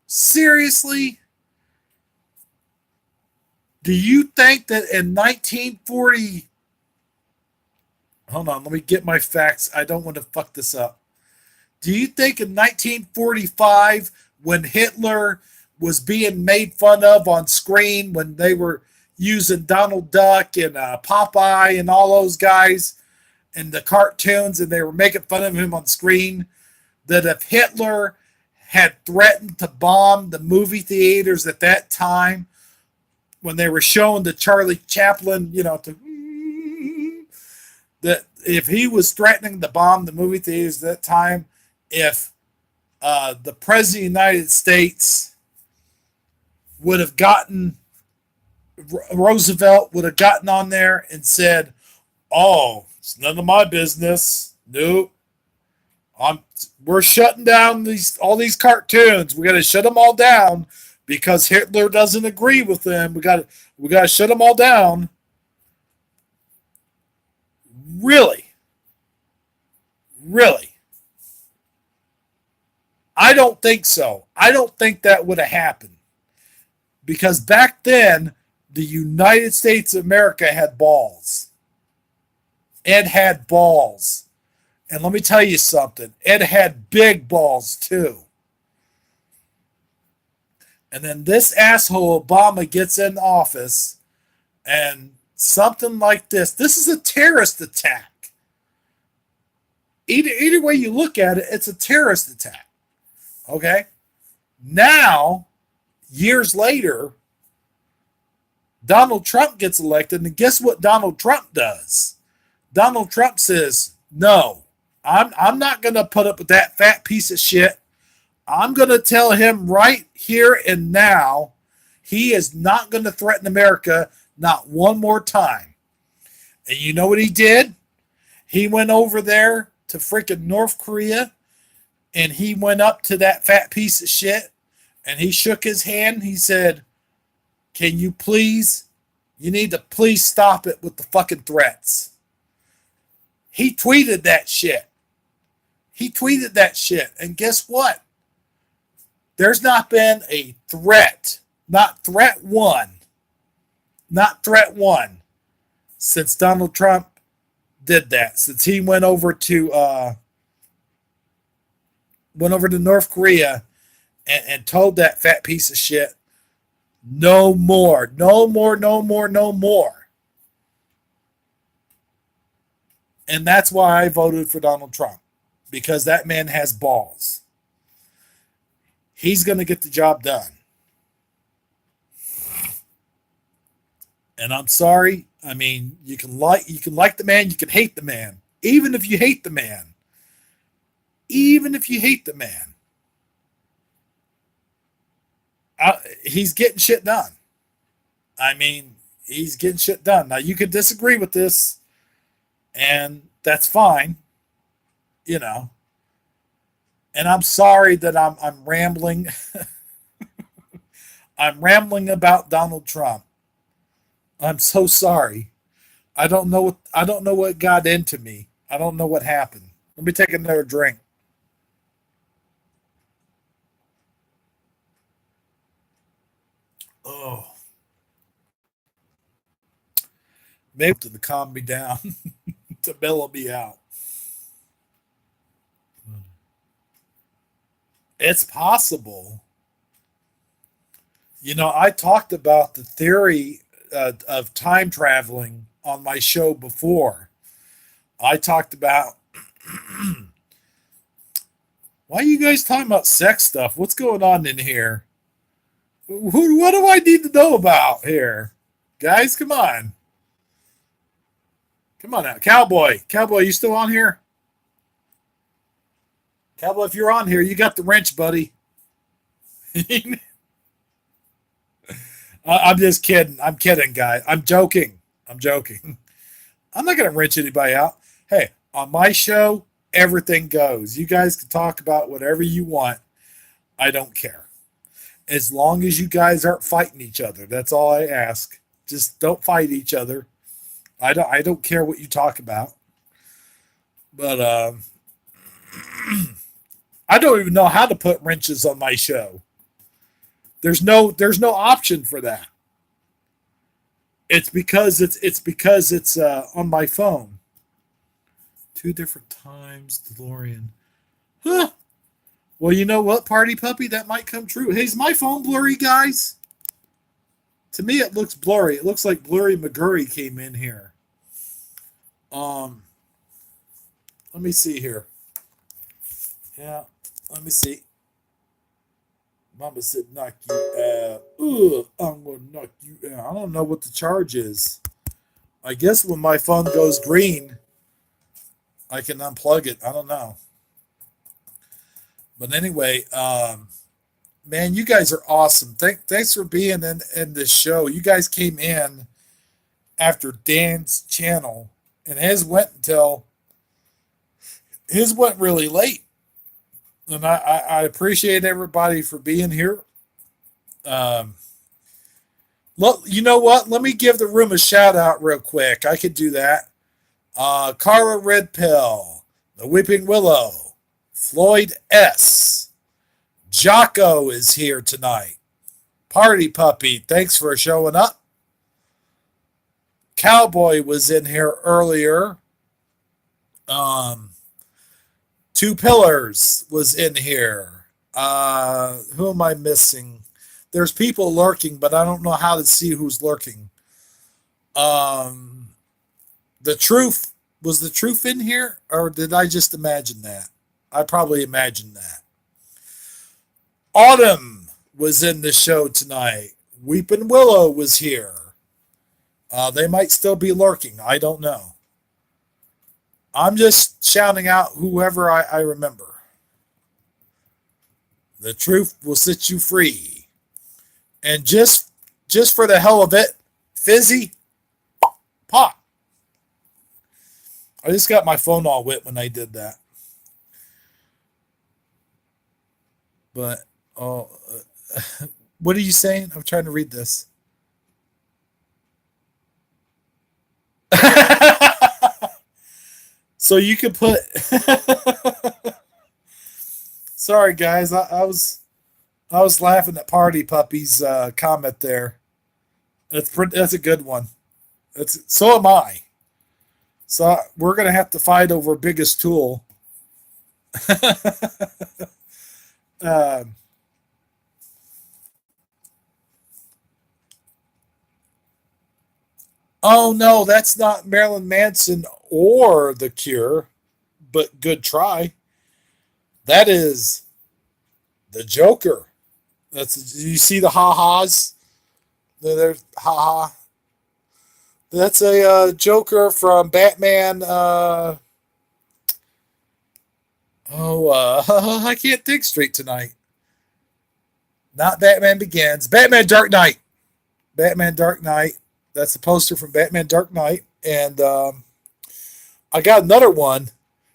Seriously? Do you think that in 1940... Hold on, let me get my facts. I don't want to fuck this up. Do you think in 1945, when Hitler was being made fun of on screen, when they were using Donald Duck and Popeye and all those guys and the cartoons, and they were making fun of him on screen, that if Hitler had threatened to bomb the movie theaters at that time, when they were showing the Charlie Chaplin, that if he was threatening to bomb the movie theaters at that time, if the President of the United States would have Roosevelt would have gotten on there and said, oh, it's none of my business. Nope. We're shutting down all these cartoons. We got to shut them all down because Hitler doesn't agree with them. We got to shut them all down. Really? I don't think so. I don't think that would have happened because back then the United States of America had balls. Ed had balls. And let me tell you something. Ed had big balls too. And then this asshole Obama gets in office and something like this. This is a terrorist attack. Either way you look at it, it's a terrorist attack. Okay? Now, years later, Donald Trump gets elected, and guess what Donald Trump does? Donald Trump says, no, I'm not going to put up with that fat piece of shit. I'm going to tell him right here and now he is not going to threaten America not one more time. And you know what he did? He went over there to freaking North Korea and he went up to that fat piece of shit and he shook his hand. He said, can you please, you need to please stop it with the fucking threats. He tweeted that shit. He tweeted that shit. And guess what? There's not been a threat, not threat one, since Donald Trump did that. Since he went over to North Korea and told that fat piece of shit, no more. And that's why I voted for Donald Trump, because that man has balls. He's going to get the job done. And I'm sorry. I mean, you can like the man, you can hate the man. Even if you hate the man. He's getting shit done. I mean, he's getting shit done. Now, you could disagree with this, and that's fine. You know. And I'm sorry that I'm rambling. I'm rambling about Donald Trump. I'm so sorry. I don't know what got into me. I don't know what happened. Let me take another drink. Oh. Maybe to calm me down, to mellow me out. It's possible. You know, I talked about the theory of time traveling on my show before. I talked about why are you guys talking about sex stuff? What's going on in here? What do I need to know about here? Guys, come on. Come on out. Cowboy, you still on here? Cowboy, if you're on here, you got the wrench, buddy. I'm just kidding. I'm kidding, guys. I'm joking. I'm not going to wrench anybody out. Hey, on my show, everything goes. You guys can talk about whatever you want. I don't care. As long as you guys aren't fighting each other. That's all I ask. Just don't fight each other. I don't care what you talk about. But I don't even know how to put wrenches on my show. There's no option for that. It's because it's on my phone. 2 different times, DeLorean. Huh. Well, you know what, Party Puppy? That might come true. Hey, is my phone blurry, guys? To me, it looks blurry. It looks like Blurry McGurry came in here. Let me see here. Yeah, let me see. Mama said, knock you out. Ugh, I'm going to knock you out. I don't know what the charge is. I guess when my phone goes green, I can unplug it. I don't know. But anyway, man, you guys are awesome. Thanks for being in this show. You guys came in after Dan's channel, and his went really late. And I appreciate everybody for being here. Look, you know what? Let me give the room a shout out real quick. I could do that. Carla Red Pill, The Weeping Willow, Floyd S., Jocko is here tonight. Party Puppy, thanks for showing up. Cowboy was in here earlier. Um, Two Pillars was in here. Who am I missing? There's people lurking, but I don't know how to see who's lurking. The Truth, was the Truth in here, or did I just imagine that? I probably imagined that. Autumn was in the show tonight. Weeping Willow was here. They might still be lurking. I don't know. I'm just shouting out whoever I remember. The truth will set you free. And just for the hell of it, Fizzy, pop. I just got my phone all wet when I did that. But, what are you saying? I'm trying to read this. So you could put. Sorry, guys. I was laughing at Party Puppy's comment there. That's a good one. So am I. So we're gonna have to fight over biggest tool. Oh no, that's not Marilyn Manson or The Cure, but good try. That is the Joker. You see the ha-has? There's ha-ha. That's a Joker from Batman. I can't think straight tonight. Not Batman Begins. Batman Dark Knight. Batman Dark Knight. That's a poster from Batman Dark Knight. And I got another one.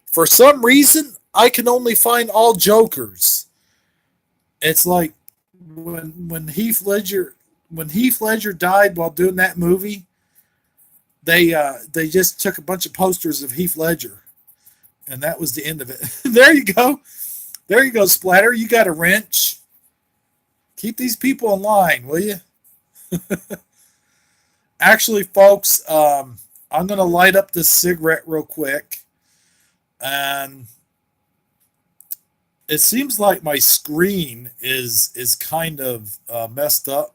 For some reason, I can only find all Jokers. It's like when Heath Ledger died while doing that movie, they just took a bunch of posters of Heath Ledger, and that was the end of it. There you go. There you go, Splatter. You got a wrench. Keep these people in line, will you? Actually, folks, I'm going to light up this cigarette real quick. And it seems like my screen is kind of messed up.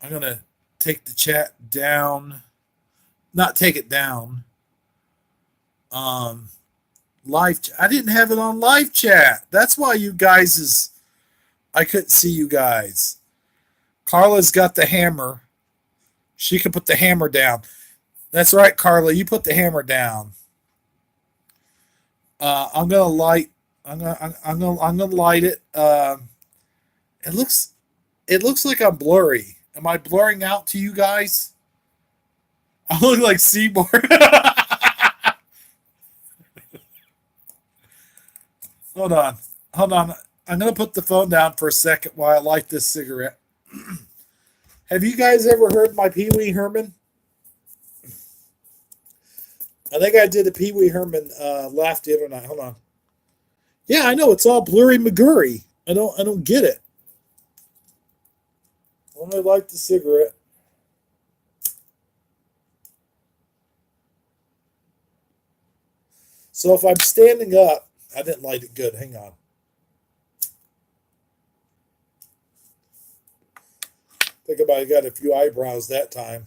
I'm going to take the chat down. Not take it down. Live. I didn't have it on live chat. That's why you guys I couldn't see you guys. Carla's got the hammer. She can put the hammer down. That's right, Carla. You put the hammer down. I'm gonna light. I'm gonna light it. It looks like I'm blurry. Am I blurring out to you guys? I look like Seymour. Hold on. I'm gonna put the phone down for a second while I light this cigarette. Have you guys ever heard my Pee Wee Herman? I think I did a Pee Wee Herman laugh the other night. Hold on. Yeah, I know it's all blurry McGurry. I don't get it. Let me light the cigarette. So if I'm standing up, I didn't light it good. Hang on. Think about it, got a few eyebrows that time.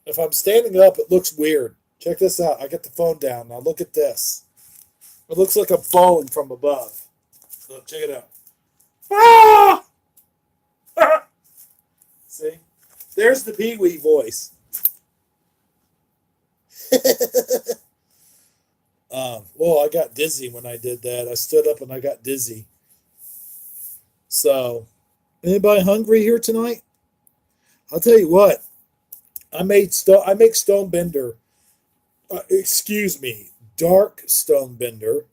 If I'm standing up, it looks weird. Check this out. I get the phone down. Now look at this. It looks like I'm falling from above. So check it out. Ah! See? There's the Pee Wee voice. Well, I got dizzy when I did that. I stood up and I got dizzy. So, anybody hungry here tonight? I'll tell you what. I make stone bender. Dark stone bender.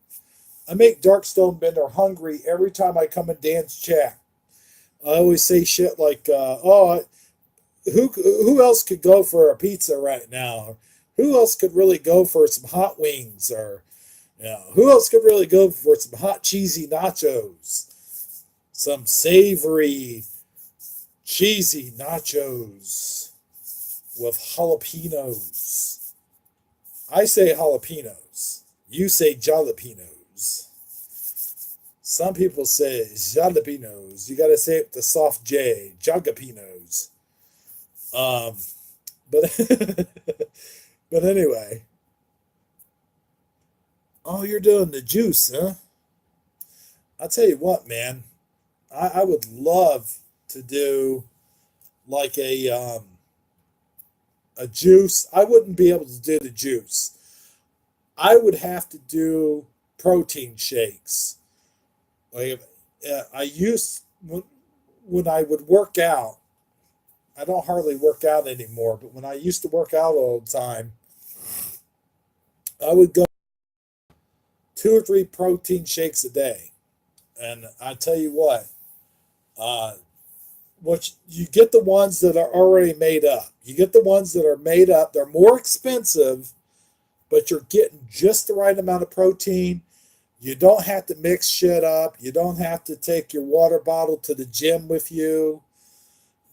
I make dark stone bender hungry every time I come in Dan's chat. I always say shit like, who else could go for a pizza right now? Who else could really go for some hot wings? Or Yeah. Who else could really go for some hot cheesy nachos? Some savory cheesy nachos with jalapenos. I say jalapenos. You say jalapenos. Some people say jalapenos. You got to say it with the soft J. Jalapenos. Um, but but anyway. Oh, you're doing the juice, huh? I'll tell you what, man. I would love to do like a juice. I wouldn't be able to do the juice. I would have to do protein shakes. Like I used when I would work out. I don't hardly work out anymore, but when I used to work out all the time, I would go 2 or 3 protein shakes a day. And I tell you uh, what you get the ones that are already made up. You get the ones that are made up. They're more expensive, but you're getting just the right amount of protein. You don't have to mix shit up. You don't have to take your water bottle to the gym with you.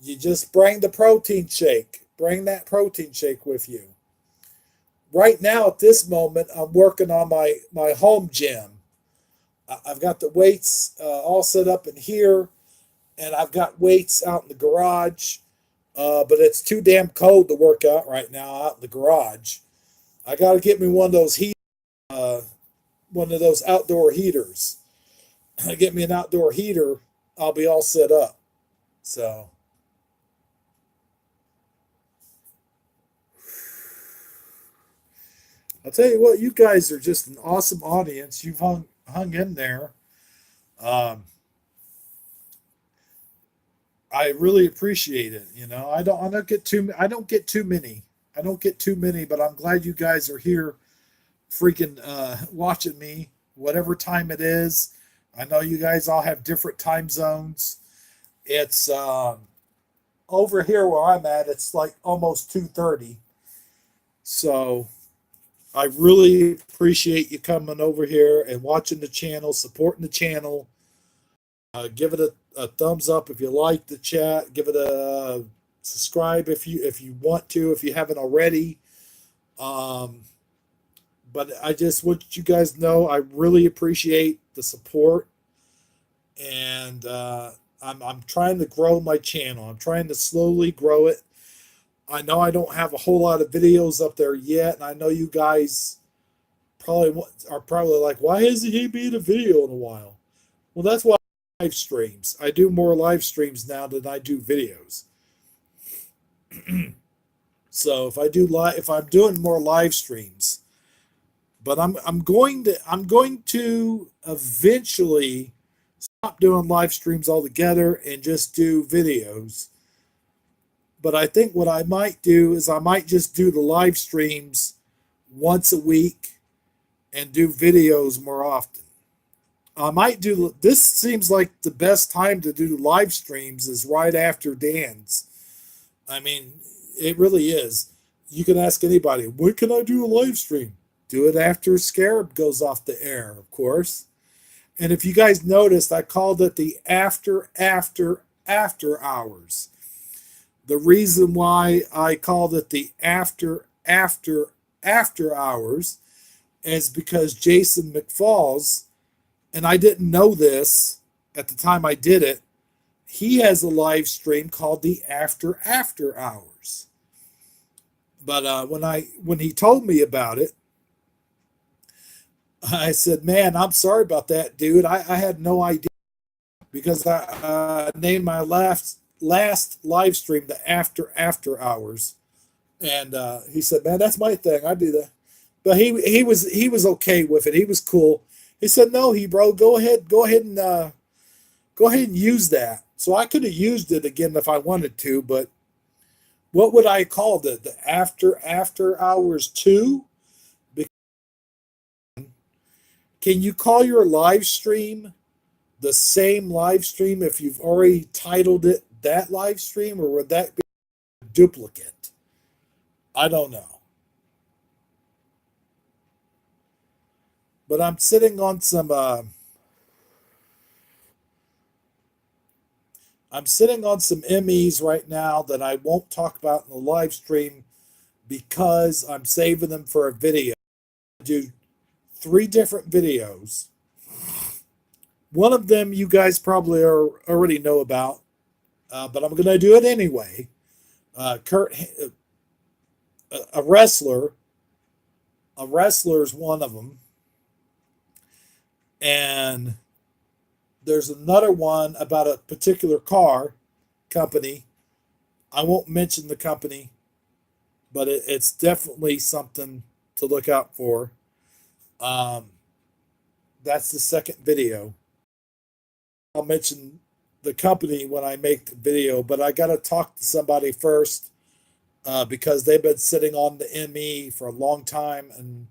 You just bring the protein shake. Bring that protein shake with you. Right now, at this moment, I'm working on my home gym. I've got the weights all set up in here, and I've got weights out in the garage. But it's too damn cold to work out right now out in the garage. I got to get me uh, one of those outdoor heaters. Get me an outdoor heater, I'll be all set up. So I'll tell you what, you guys are just an awesome audience. You've hung in there. Um, I really appreciate it. I don't get too many. I don't get too many, but I'm glad you guys are here freaking watching me, whatever time it is. I know you guys all have different time zones. It's over here where I'm at, it's like almost 2:30. So I really appreciate you coming over here and watching the channel, supporting the channel. Give it a thumbs up if you like the chat. Give it a subscribe if you want to, if you haven't already. Um, but I just want you guys to know I really appreciate the support, and I'm trying to grow my channel. I'm trying to slowly grow it. I know I don't have a whole lot of videos up there yet, and I know you guys are probably like, why hasn't he made a video in a while? Well, that's why live streams. I do more live streams now than I do videos. So if I'm doing more live streams, but I'm going to eventually stop doing live streams altogether and just do videos. But I think what I might do is I might just do the live streams once a week and do videos more often. I might do this. Seems like the best time to do live streams is right after Dan's. I mean, it really is. You can ask anybody, when can I do a live stream? Do it after Scarab goes off the air, of course. And if you guys noticed, I called it the after hours. The reason why I called it the after hours is because Jason McFalls, and I didn't know this at the time I did it, he has a live stream called the after hours. But when he told me about it, I said, "Man, I'm sorry about that, dude. I had no idea because I named my last live stream the after hours." And he said, "Man, that's my thing. I do that." But he was okay with it. He was cool. He said, "No, bro, go ahead and use that." So I could have used it again if I wanted to, but what would I call it? The after hours two? Can you call your live stream the same live stream if you've already titled it that live stream, or would that be a duplicate? I don't know. but I'm sitting on some. I'm sitting on some MEs right now that I won't talk about in the live stream because I'm saving them for a video. I do 3 different videos. One of them you guys probably already know about, but I'm going to do it anyway. Kurt, a wrestler, a wrestler is one of them, and there's another one about a particular car company. I won't mention the company, but it's definitely something to look out for. Um, that's the second video. I'll mention the company when I make the video, but I got to talk to somebody first because they've been sitting on the ME for a long time, and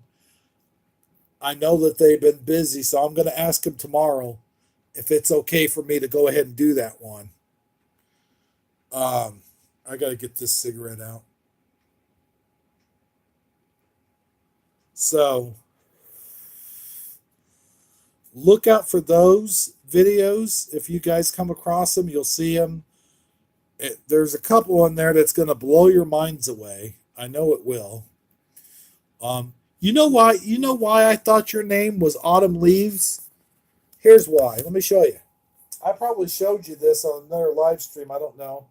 I know that they've been busy, so I'm going to ask them tomorrow if it's okay for me to go ahead and do that one. I got to get this cigarette out. So look out for those videos. If you guys come across them, you'll see them. There's a couple on there that's going to blow your minds away. I know it will. You know why? You know why I thought your name was Autumn Leaves? Here's why. Let me show you. I probably showed you this on another live stream. I don't know.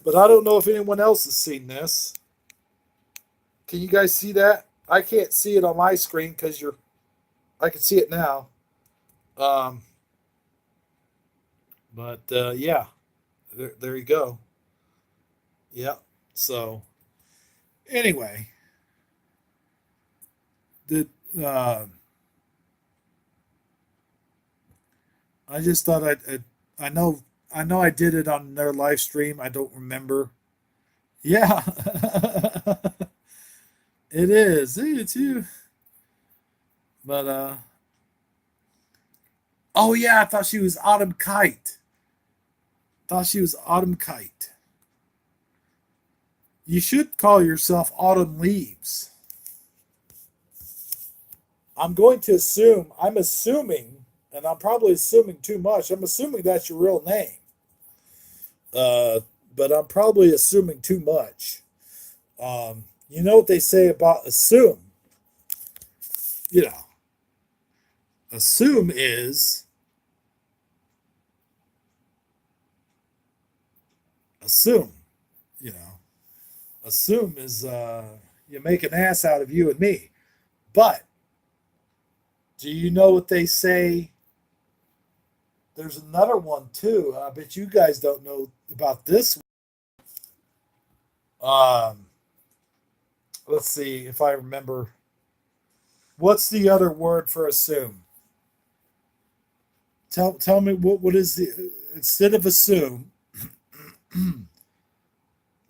But I don't know if anyone else has seen this. Can you guys see that? I can't see it on my screen because I can see it now. But yeah, there you go. Yeah. So anyway, the I just thought I know I did it on their live stream. I don't remember. Yeah, it is. It's you. But oh yeah, I thought she was Autumn Kite. Thought she was Autumn Kite. You should call yourself Autumn Leaves. I'm going to assume. I'm assuming, and I'm probably assuming too much. I'm assuming that's your real name. But I'm probably assuming too much. You know what they say about assume? You know, assume is assume. You know, assume is you make an ass out of you and me. But do you know what they say? There's another one too. I bet you guys don't know about this one. Let's see if I remember. What's the other word for assume? Tell me what is the instead of assume,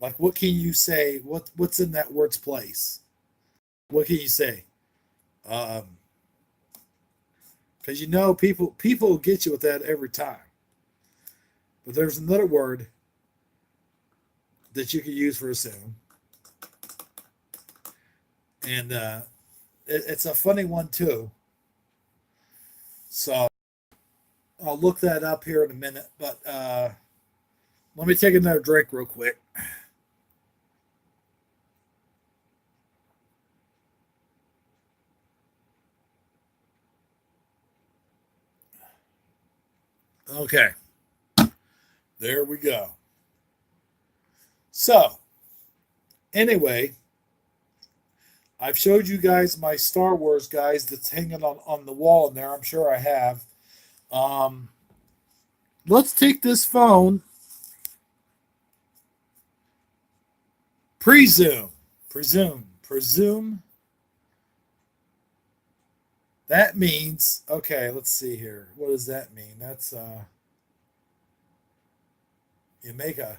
like what can you say? What's in that word's place? What can you say? Because you know people get you with that every time. But there's another word that you can use for assume, and it's a funny one too. So I'll look that up here in a minute. But let me take another drink real quick. Okay, there we go. So anyway, I've showed you guys my Star Wars guys that's hanging on the wall in there. I'm sure I have. Um, let's take this phone. Presume. That means okay. Let's see here. What does that mean? That's you make a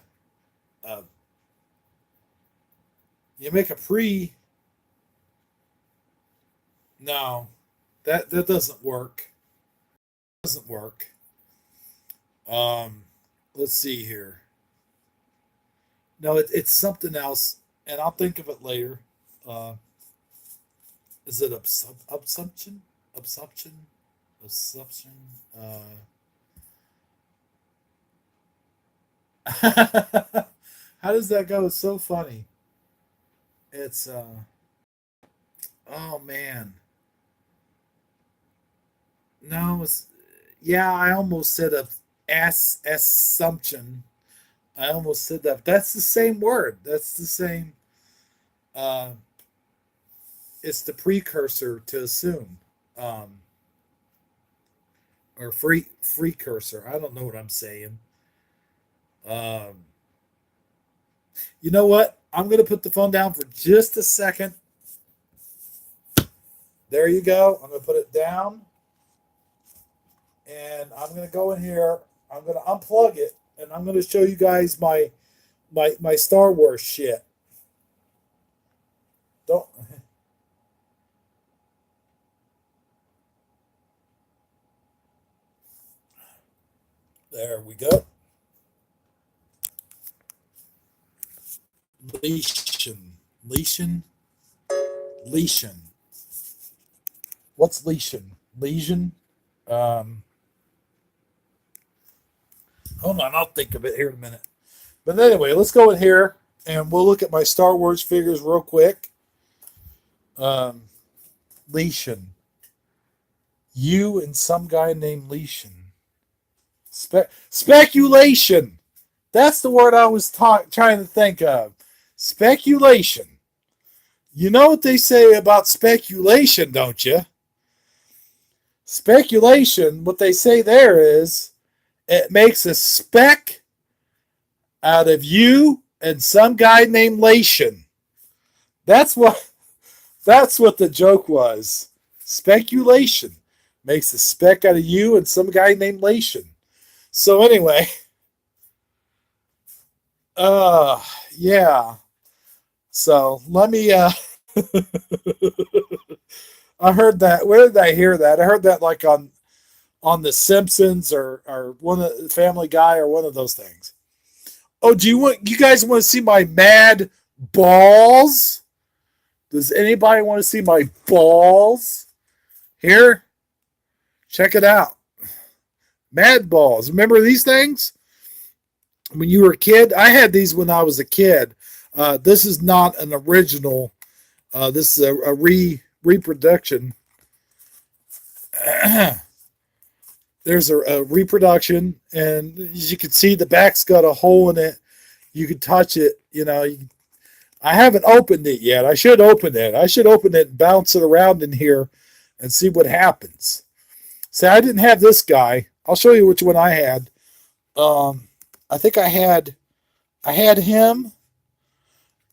you make a pre. No, that doesn't work. Doesn't work. Um, let's see here. No, it's something else, and I'll think of it later. Uh, is it assumption? Absorption, absorption. How does that go? It's so funny. It's oh man, no, it's yeah. I almost said a assumption. I almost said that. That's the same word. That's the same. Uh, it's the precursor to assume, um, or free cursor. I don't know what I'm saying. Um, you know what? I'm gonna put the phone down for just a second. There you go. I'm gonna put it down, and I'm gonna go in here. I'm gonna unplug it, and I'm gonna show you guys my Star Wars shit. Don't. There we go. Lesion, lesion, lesion. What's lesion? Lesion. Um, Hold on, I'll think of it here in a minute. But anyway, let's go in here and we'll look at my Star Wars figures real quick. Um, Lesion. You and some guy named Lesion. Speculation. That's the word I was trying to think of. Speculation. You know what they say about speculation, don't you? Speculation, what they say there is it makes a speck out of you and some guy named Lation. That's what the joke was. Speculation makes a speck out of you and some guy named Lation. So anyway, uh yeah. So let me I heard that. Where did I hear that? I heard that like on The Simpsons or one of the Family Guy or one of those things. Oh, do you guys want to see my mad balls? Does anybody want to see my balls? Here, check it out. Mad balls. Remember these things? When you were a kid? I had these when I was a kid. This is not an original. This is a reproduction. There's a reproduction, and as you can see, the back's got a hole in it. You can touch it. I haven't opened it yet. I should open it. I should open it and bounce it around in here and see what happens. See, I didn't have this guy. I'll show you which one I had. I think I had him,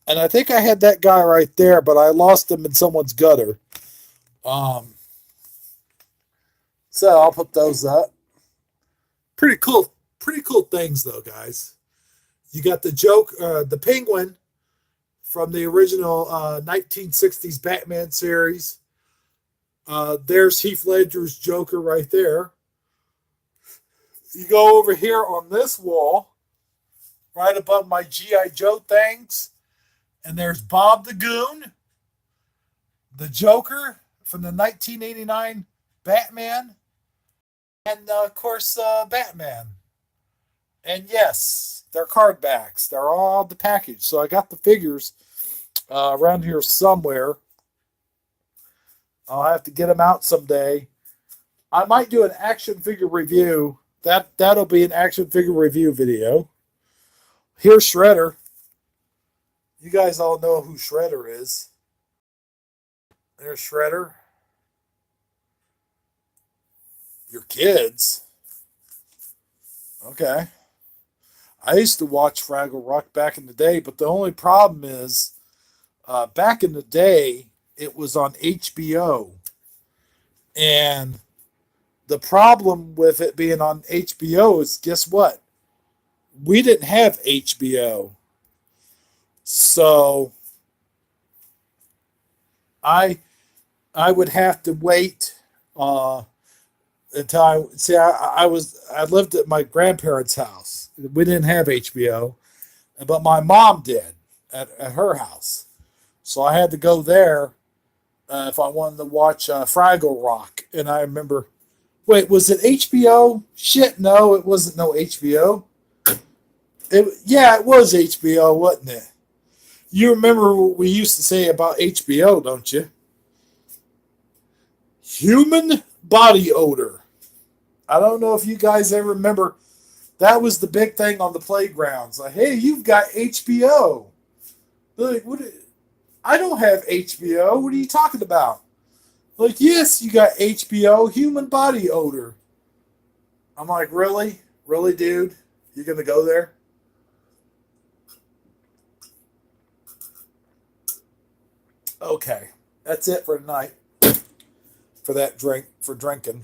and I think I had that guy right there, but I lost him in someone's gutter. Um, so I'll put those up. Pretty cool things though, guys. You got the Penguin from the original 1960s Batman series. There's Heath Ledger's Joker right there. You go over here on this wall, right above my G.I. Joe things, and there's Bob the Goon, the Joker from the 1989 Batman, and of course Batman. And yes, they're card backs. They're all the package. So I got the figures around here somewhere. I'll have to get them out someday. I might do an action figure review. That'll be an action figure review video. Here's Shredder. You guys all know who Shredder is. There's Shredder. Your kids. Okay. I used to watch Fraggle Rock back in the day, but the only problem is back in the day, it was on HBO. And the problem with it being on HBO is, guess what? We didn't have HBO. So I would have to wait until I lived at my grandparents' house. We didn't have HBO, but my mom did at her house. So I had to go there if I wanted to watch Fraggle Rock. And I remember, wait, was it HBO? Shit, no, it wasn't no HBO. Yeah, it was HBO, wasn't it? You remember what we used to say about HBO, don't you? Human body odor. I don't know if you guys ever remember. That was the big thing on the playgrounds. Like, hey, you've got HBO. Like, what? I don't have HBO. What are you talking about? Like, yes, you got HBO, human body odor. I'm like, really? Really, dude? You're going to go there? Okay. That's it for tonight. For that drink, for drinking.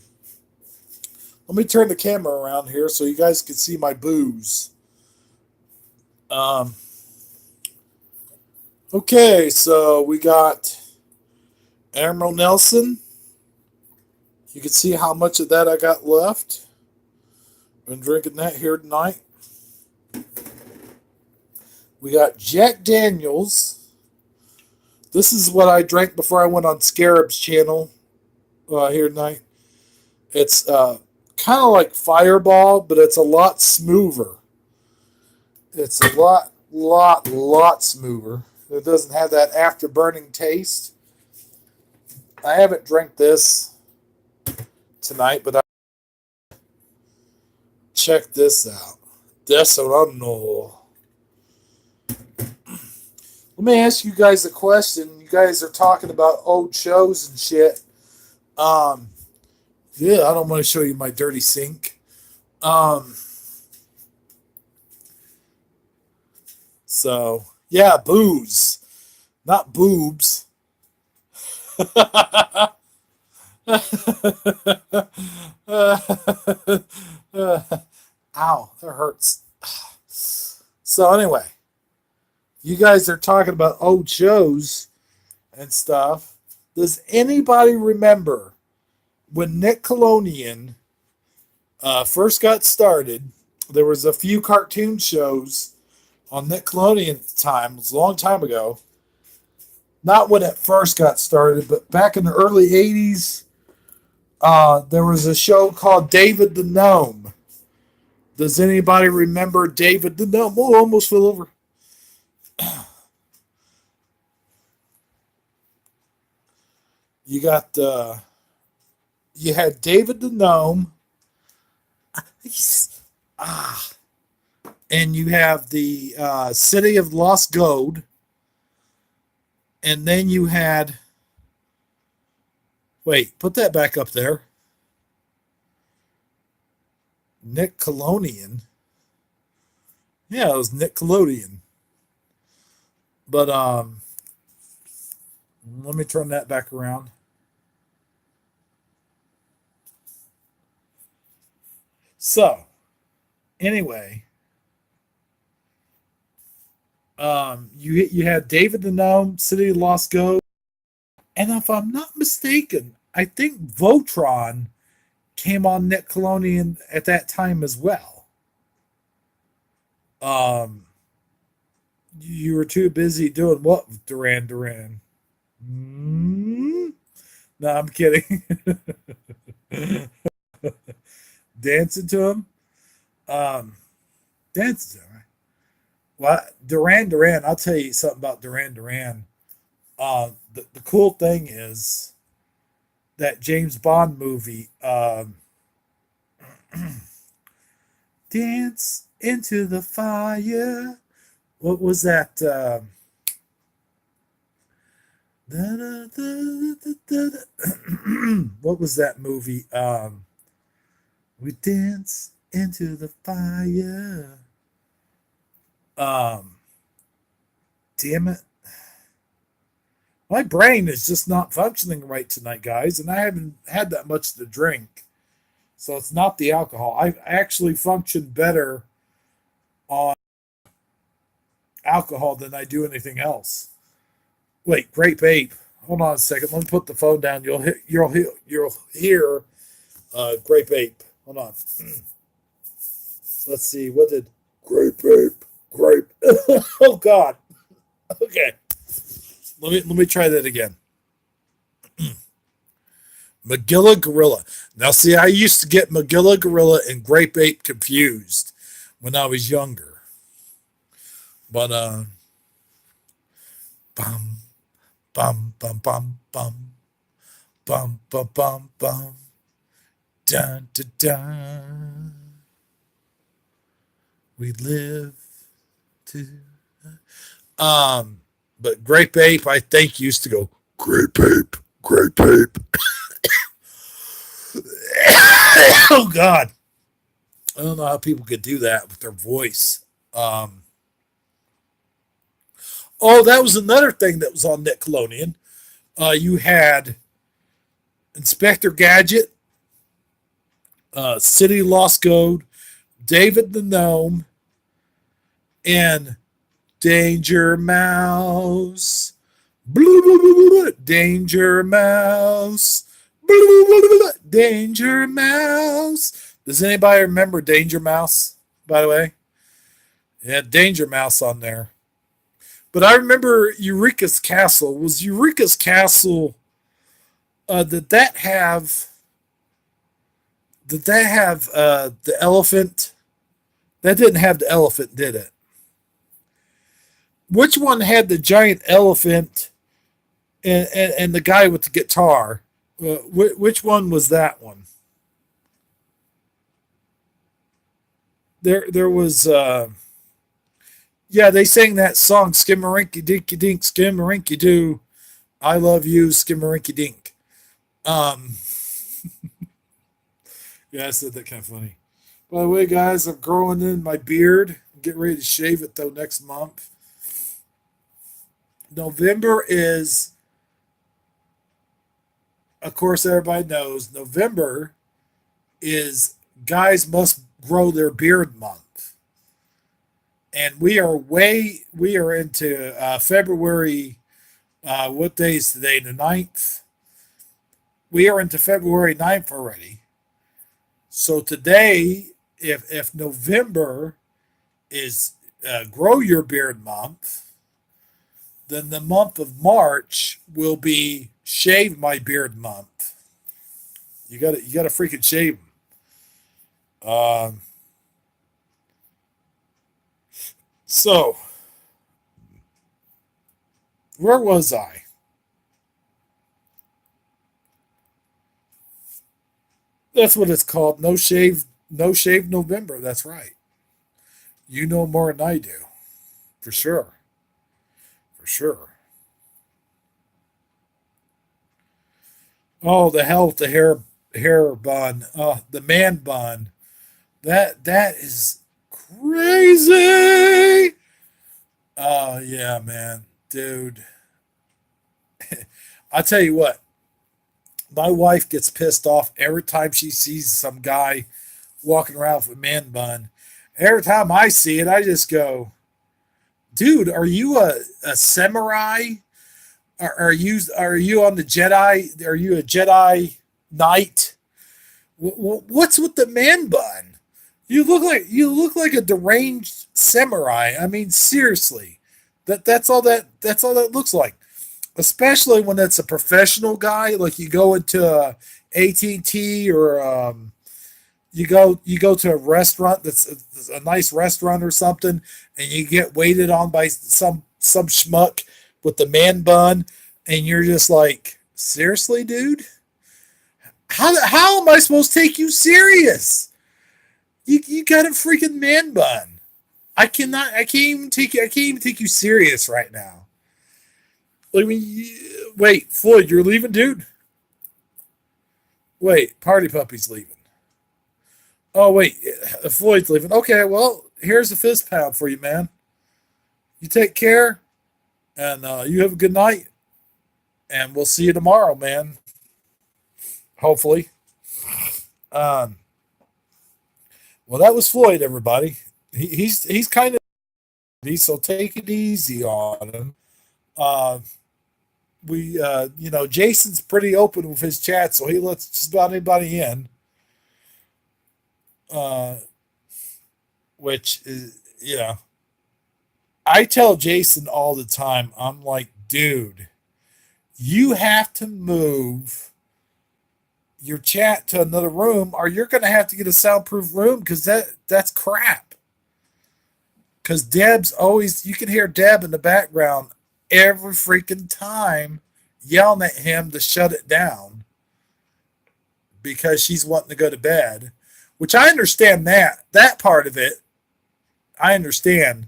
Let me turn the camera around here so you guys can see my booze. Okay, so we got Emerald Nelson. You can see how much of that I got left. Been drinking that here tonight. We got Jack Daniels. This is what I drank before I went on Scarabs channel here tonight. It's kind of like Fireball, but it's a lot smoother. It's a lot smoother. It doesn't have that afterburning taste. I haven't drank this tonight, but I check this out. Desorano. Let me ask you guys a question. You guys are talking about old shows and shit. Yeah, I don't want to show you my dirty sink. So yeah, booze, not boobs. Ow, that hurts. So anyway, you guys are talking about old shows and stuff. Does anybody remember when Nickelodeon first got started? There was a few cartoon shows on Nickelodeon at the time. It was a long time ago. Not when it first got started, but back in the early 80s, there was a show called David the Gnome. Does anybody remember David the Gnome? Oh, almost fell over. You got you had David the Gnome. Ah, and you have the City of Lost Gold, and then you had. Wait, put that back up there. Nickelodeon. Yeah, it was Nickelodeon. But let me turn that back around. So, anyway, you had David the Gnome, City of Lost Gold, and if I'm not mistaken, I think Voltron came on Nickelodeon at that time as well. You were too busy doing what, Duran Duran? No, I'm kidding. Dancing to him. Um, dancing to him. Well, Duran Duran. I'll tell you something about Duran Duran. The cool thing is that James Bond movie. Dance into the fire. What was that? What was that movie? We dance into the fire. Damn it. My brain is just not functioning right tonight, guys, and I haven't had that much to drink. So it's not the alcohol. I actually function better on alcohol than I do anything else. Wait, Grape Ape. Hold on a second. Let me put the phone down. You'll hear Grape Ape. Hold on. Let's see. What did Grape Ape? Grape. Oh God. Okay. Let me try that again. Magilla Gorilla. Now, see, I used to get Magilla Gorilla and Grape Ape confused when I was younger. But, bum, bum, bum, bum, bum, bum, bum, bum, bum, dun, dun, dun. We live to. Um, but Grape Ape, I think, used to go, Grape Ape, Grape Ape. Oh, God. I don't know how people could do that with their voice. Um, oh, that was another thing that was on Nickelodeon. You had Inspector Gadget, City Lost Code, David the Gnome, and Danger Mouse. Danger Mouse. Danger Mouse. Does anybody remember Danger Mouse, by the way? Yeah, Danger Mouse on there. But I remember Eureka's Castle. Was Eureka's Castle, did that have the elephant? That didn't have the elephant, did it? Which one had the giant elephant and the guy with the guitar? Which one was that one? There was yeah, they sang that song Skimmarinky Dinky Dink Skimmarinky Doo. I love you Skimmarinky Dink. Um yeah, I said that kind of funny. By the way, guys, I'm growing in my beard. I'm getting ready to shave it though next month. November is, of course, everybody knows November is Guys Must Grow Their Beard Month. And we are into February. What day is today? The 9th. We are into February 9th already. So today, if November is Grow Your Beard Month, then the month of March will be Shave My Beard Month. You got to freaking shave them. So where was I? That's what it's called. No shave November. That's right. You know more than I do, for sure, for sure. Oh, the hell with the hair bun. The man bun. That is crazy. Oh yeah, man, dude. I tell you what, my wife gets pissed off every time she sees some guy walking around with a man bun. Every time I see it, I just go, dude, are you a samurai? Are you on the Jedi? Are you a Jedi Knight? What's with the man bun? You look like a deranged samurai. I mean, seriously, that's all that looks like. Especially when it's a professional guy, like you go into AT&T or you go to a restaurant that's a nice restaurant or something, and you get waited on by some schmuck with the man bun, and you're just like, seriously, dude, how am I supposed to take you serious? You got a freaking man bun. I can't even take you serious right now. I mean, wait, Floyd, you're leaving, dude. Wait, Party Puppy's leaving. Oh wait, Floyd's leaving. Okay, well, here's a fist pound for you, man. You take care, and you have a good night, and we'll see you tomorrow, man. Hopefully. Um, well, that was Floyd, everybody. He's kind of, so take it easy on him. Uh, Jason's pretty open with his chat, so he lets just about anybody in. Uh, which is, I tell Jason all the time, I'm like, dude, you have to move your chat to another room, or you're going to have to get a soundproof room because that's crap. Because Deb's always, you can hear Deb in the background every freaking time yelling at him to shut it down because she's wanting to go to bed, which I understand that part of it. I understand.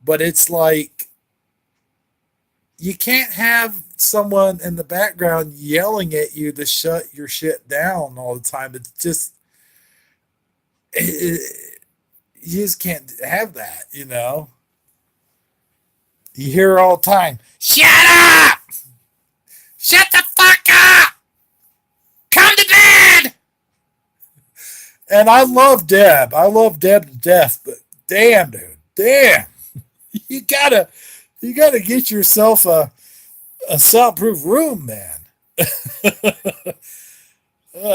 But it's like, you can't have someone in the background yelling at you to shut your shit down all the time. It's just, you just can't have that, you know? You hear all the time, shut up! Shut the fuck up! Come to bed! And I love Deb. I love Deb to death, but damn, dude, damn. You gotta get yourself a soundproof room, man.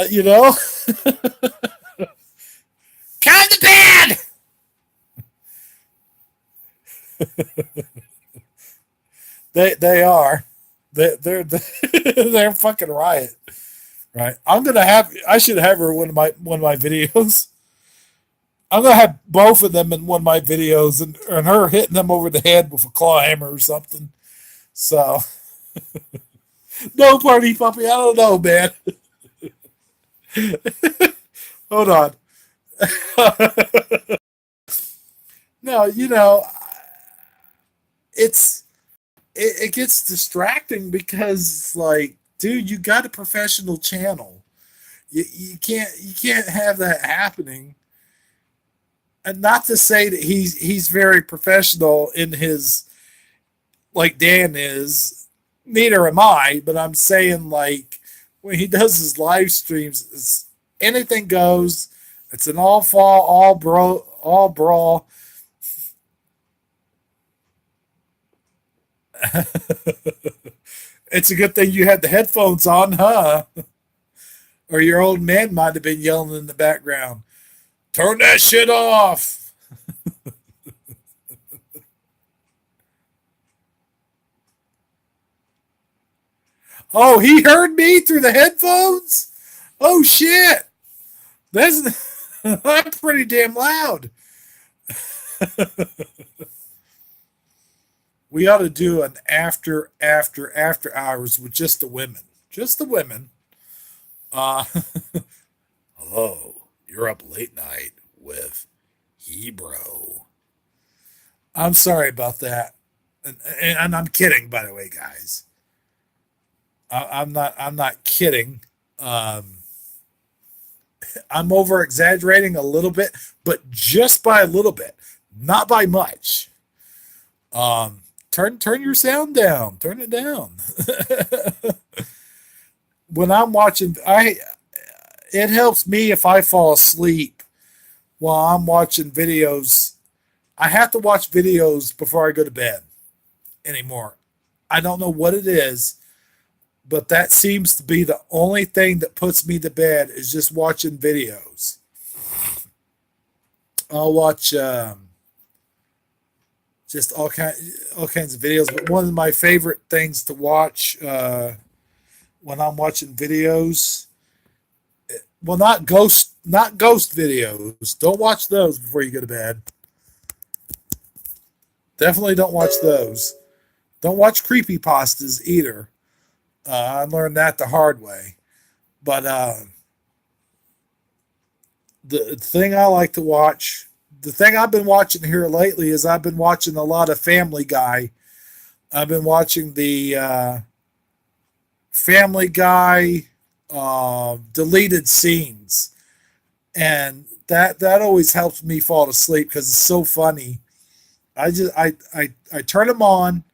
You know? Come to bed! They are. They're they're fucking riot. Right. I should have her in one of my videos. I'm gonna have both of them in one of my videos, and her hitting them over the head with a claw hammer or something. So no party puppy, I don't know, man. Hold on. No, it gets distracting because, like, dude, you got a professional channel. You can't have that happening. And not to say that he's very professional in his, like Dan is. Neither am I, but I'm saying, like, when he does his live streams, anything goes. It's an all fall, all brawl. It's a good thing you had the headphones on, huh? Or your old man might have been yelling in the background. Turn that shit off. Oh, he heard me through the headphones? Oh, shit. That's pretty damn loud. We ought to do an after hours with just the women. Just the women. Uh, hello. You're up late night with Hebrew. I'm sorry about that. And I'm kidding, by the way, guys. I'm not kidding. Um, I'm over exaggerating a little bit, but just by a little bit, not by much. Um, turn your sound down. Turn it down. When I'm watching, it helps me if I fall asleep while I'm watching videos. I have to watch videos before I go to bed anymore. I don't know what it is, but that seems to be the only thing that puts me to bed is just watching videos. I'll watch just all kinds of videos. But one of my favorite things to watch when I'm watching videos, well, not ghost videos. Don't watch those before you go to bed. Definitely don't watch those. Don't watch creepy pastas either. I learned that the hard way. But the thing I like to watch, the thing I've been watching here lately is I've been watching a lot of Family Guy. I've been watching the Family Guy deleted scenes, and that always helps me fall asleep because it's so funny. I turn them on.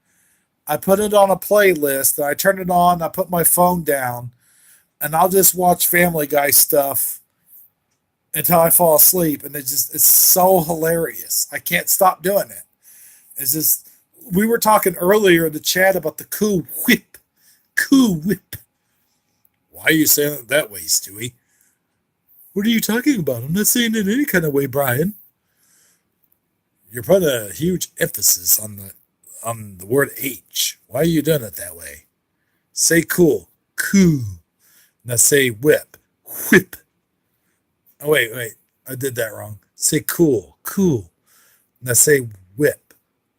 I put it on a playlist. I turn it on. I put my phone down, and I'll just watch Family Guy stuff until I fall asleep. And it's so hilarious. I can't stop doing it. It's just, we were talking earlier in the chat about the Cool Whip. Cool Whip. Why are you saying it that way, Stewie? What are you talking about? I'm not saying it any kind of way, Brian. You're putting a huge emphasis on the word H. Why are you doing it that way? Say cool. Cool. Now say whip. Whip. Oh, wait. I did that wrong. Say cool. Cool. Now say whip.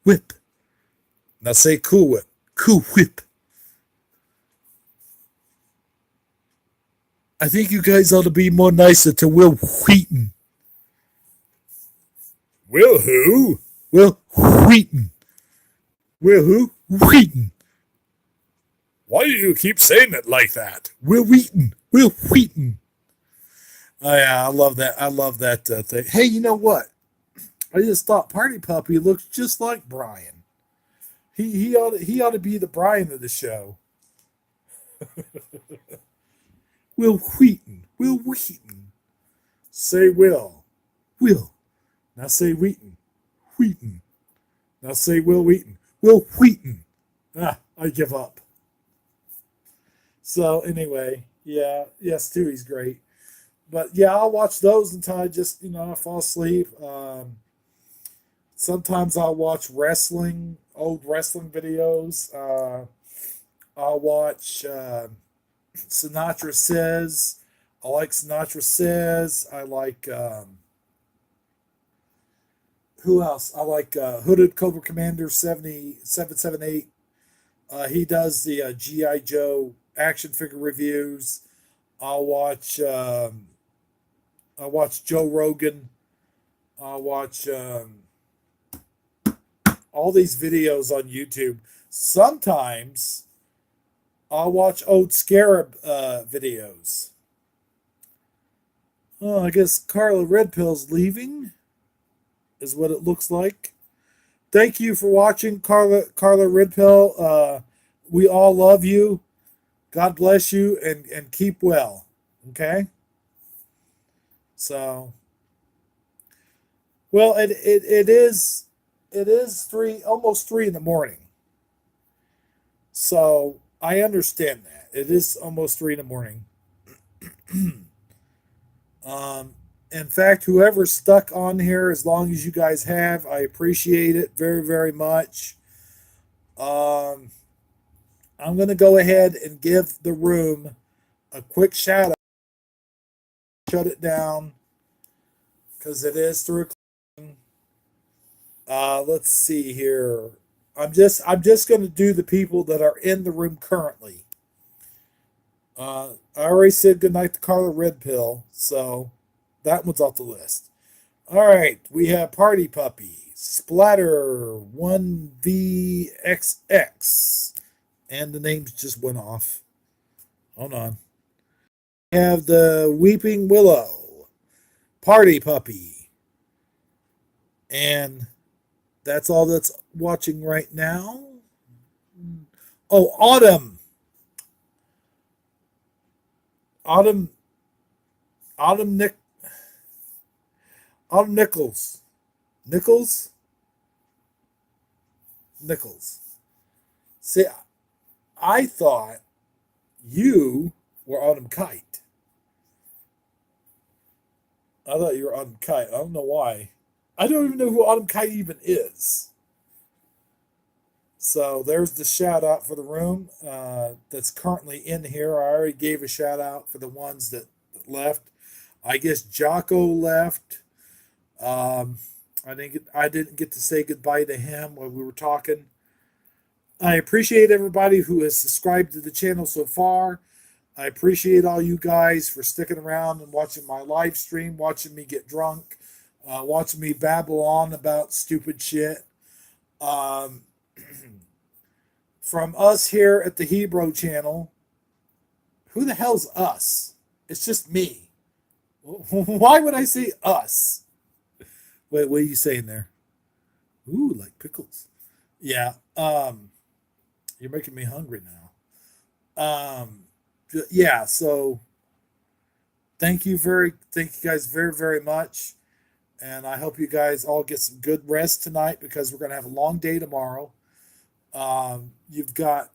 Whip. Now say cool whip. Cool whip. I think you guys ought to be more nicer to Will Wheaton. Will who? Will Wheaton. Will who? Wheaton. Why do you keep saying it like that? Will Wheaton. Will Wheaton. Oh, yeah, I love that. I love that thing. Hey, you know what? I just thought Party Puppy looks just like Brian. He ought to be the Brian of the show. Will Wheaton. Will Wheaton. Say Will. Will. Now say Wheaton. Wheaton. Now say Will Wheaton. Will Wheaton. Ah, I give up. So anyway, Stewie's great. But yeah, I'll watch those until I just, I fall asleep. Sometimes I'll watch old wrestling videos. I'll watch Sinatra Says. I like Sinatra Says. I like, who else? I like Hooded Cobra Commander 7778. He does the G.I. Joe action figure reviews. I'll watch Joe Rogan. I'll watch all these videos on YouTube. Sometimes I'll watch old Scarab videos. Oh, I guess Carla Redpill's leaving, is what it looks like. Thank you for watching, Carla Redpill. We all love you. God bless you and keep well. Okay? So, well, it is almost 3 in the morning. So I understand that. It is almost 3 in the morning. In fact, whoever's stuck on here, as long as you guys have, I appreciate it very, very much. I'm going to go ahead and give the room a quick shout out. Shut it down because it is 3 o'clock. Let's see here. I'm just going to do the people that are in the room currently. I already said goodnight to Carla Redpill, so that one's off the list. All right, we have Party Puppy, Splatter 1VXX, and the names just went off. Hold on. We have the Weeping Willow, Party Puppy, and that's all that's watching right now. Oh, Autumn Nichols. See, I thought you were Autumn Kite. I thought you were Autumn Kite. I don't know why. I don't even know who Autumn Kite even is. So there's the shout out for the room that's currently in here. I already gave a shout out for the ones that left. I guess Jocko left. I didn't get to say goodbye to him while we were talking. I appreciate everybody who has subscribed to the channel so far. I appreciate all you guys for sticking around and watching my live stream, watching me get drunk, watching me babble on about stupid shit. From us here at the Hebrew channel, who the hell's us? It's just me. Why would I say us? Wait, what are you saying there? Ooh, like pickles. Yeah. You're making me hungry now. Yeah, so thank you guys very, very much. And I hope you guys all get some good rest tonight because we're going to have a long day tomorrow. You've got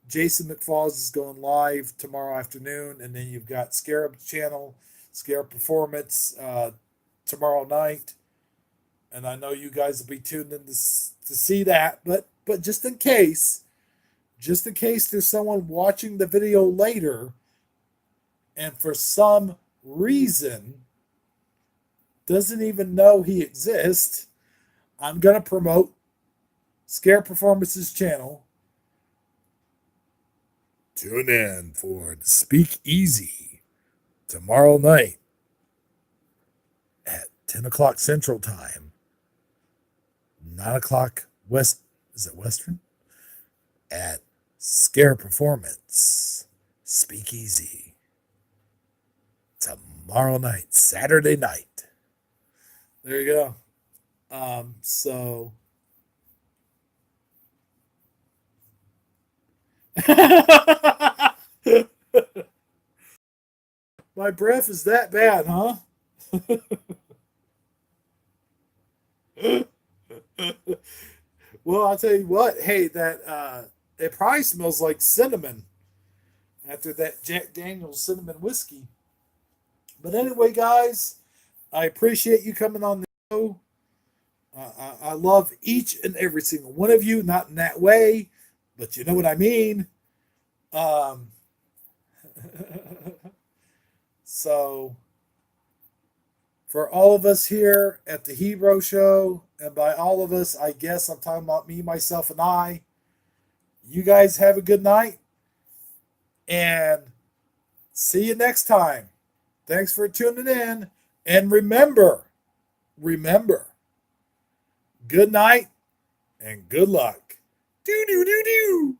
Jason McFalls is going live tomorrow afternoon, and then you've got Scarab channel, Scarab Performance tomorrow night. And I know you guys will be tuned in to see that, but just in case there's someone watching the video later, and for some reason doesn't even know he exists, I'm going to promote Scare Performance's channel. Tune in for the Speak Easy tomorrow night at 10 o'clock Central Time, 9 o'clock West, is it Western? At Scare Performance Speak Easy tomorrow night, Saturday night. There you go. So my breath is that bad, huh? Well, I'll tell you what. Hey, that it probably smells like cinnamon after that Jack Daniel's cinnamon whiskey. But anyway, guys, I appreciate you coming on the show. I love each and every single one of you. Not in that way, but you know what I mean. Um, so, for all of us here at the Hebrew Show, and by all of us, I guess I'm talking about me, myself, and I. You guys have a good night, and see you next time. Thanks for tuning in, and remember, good night and good luck. Do do do do.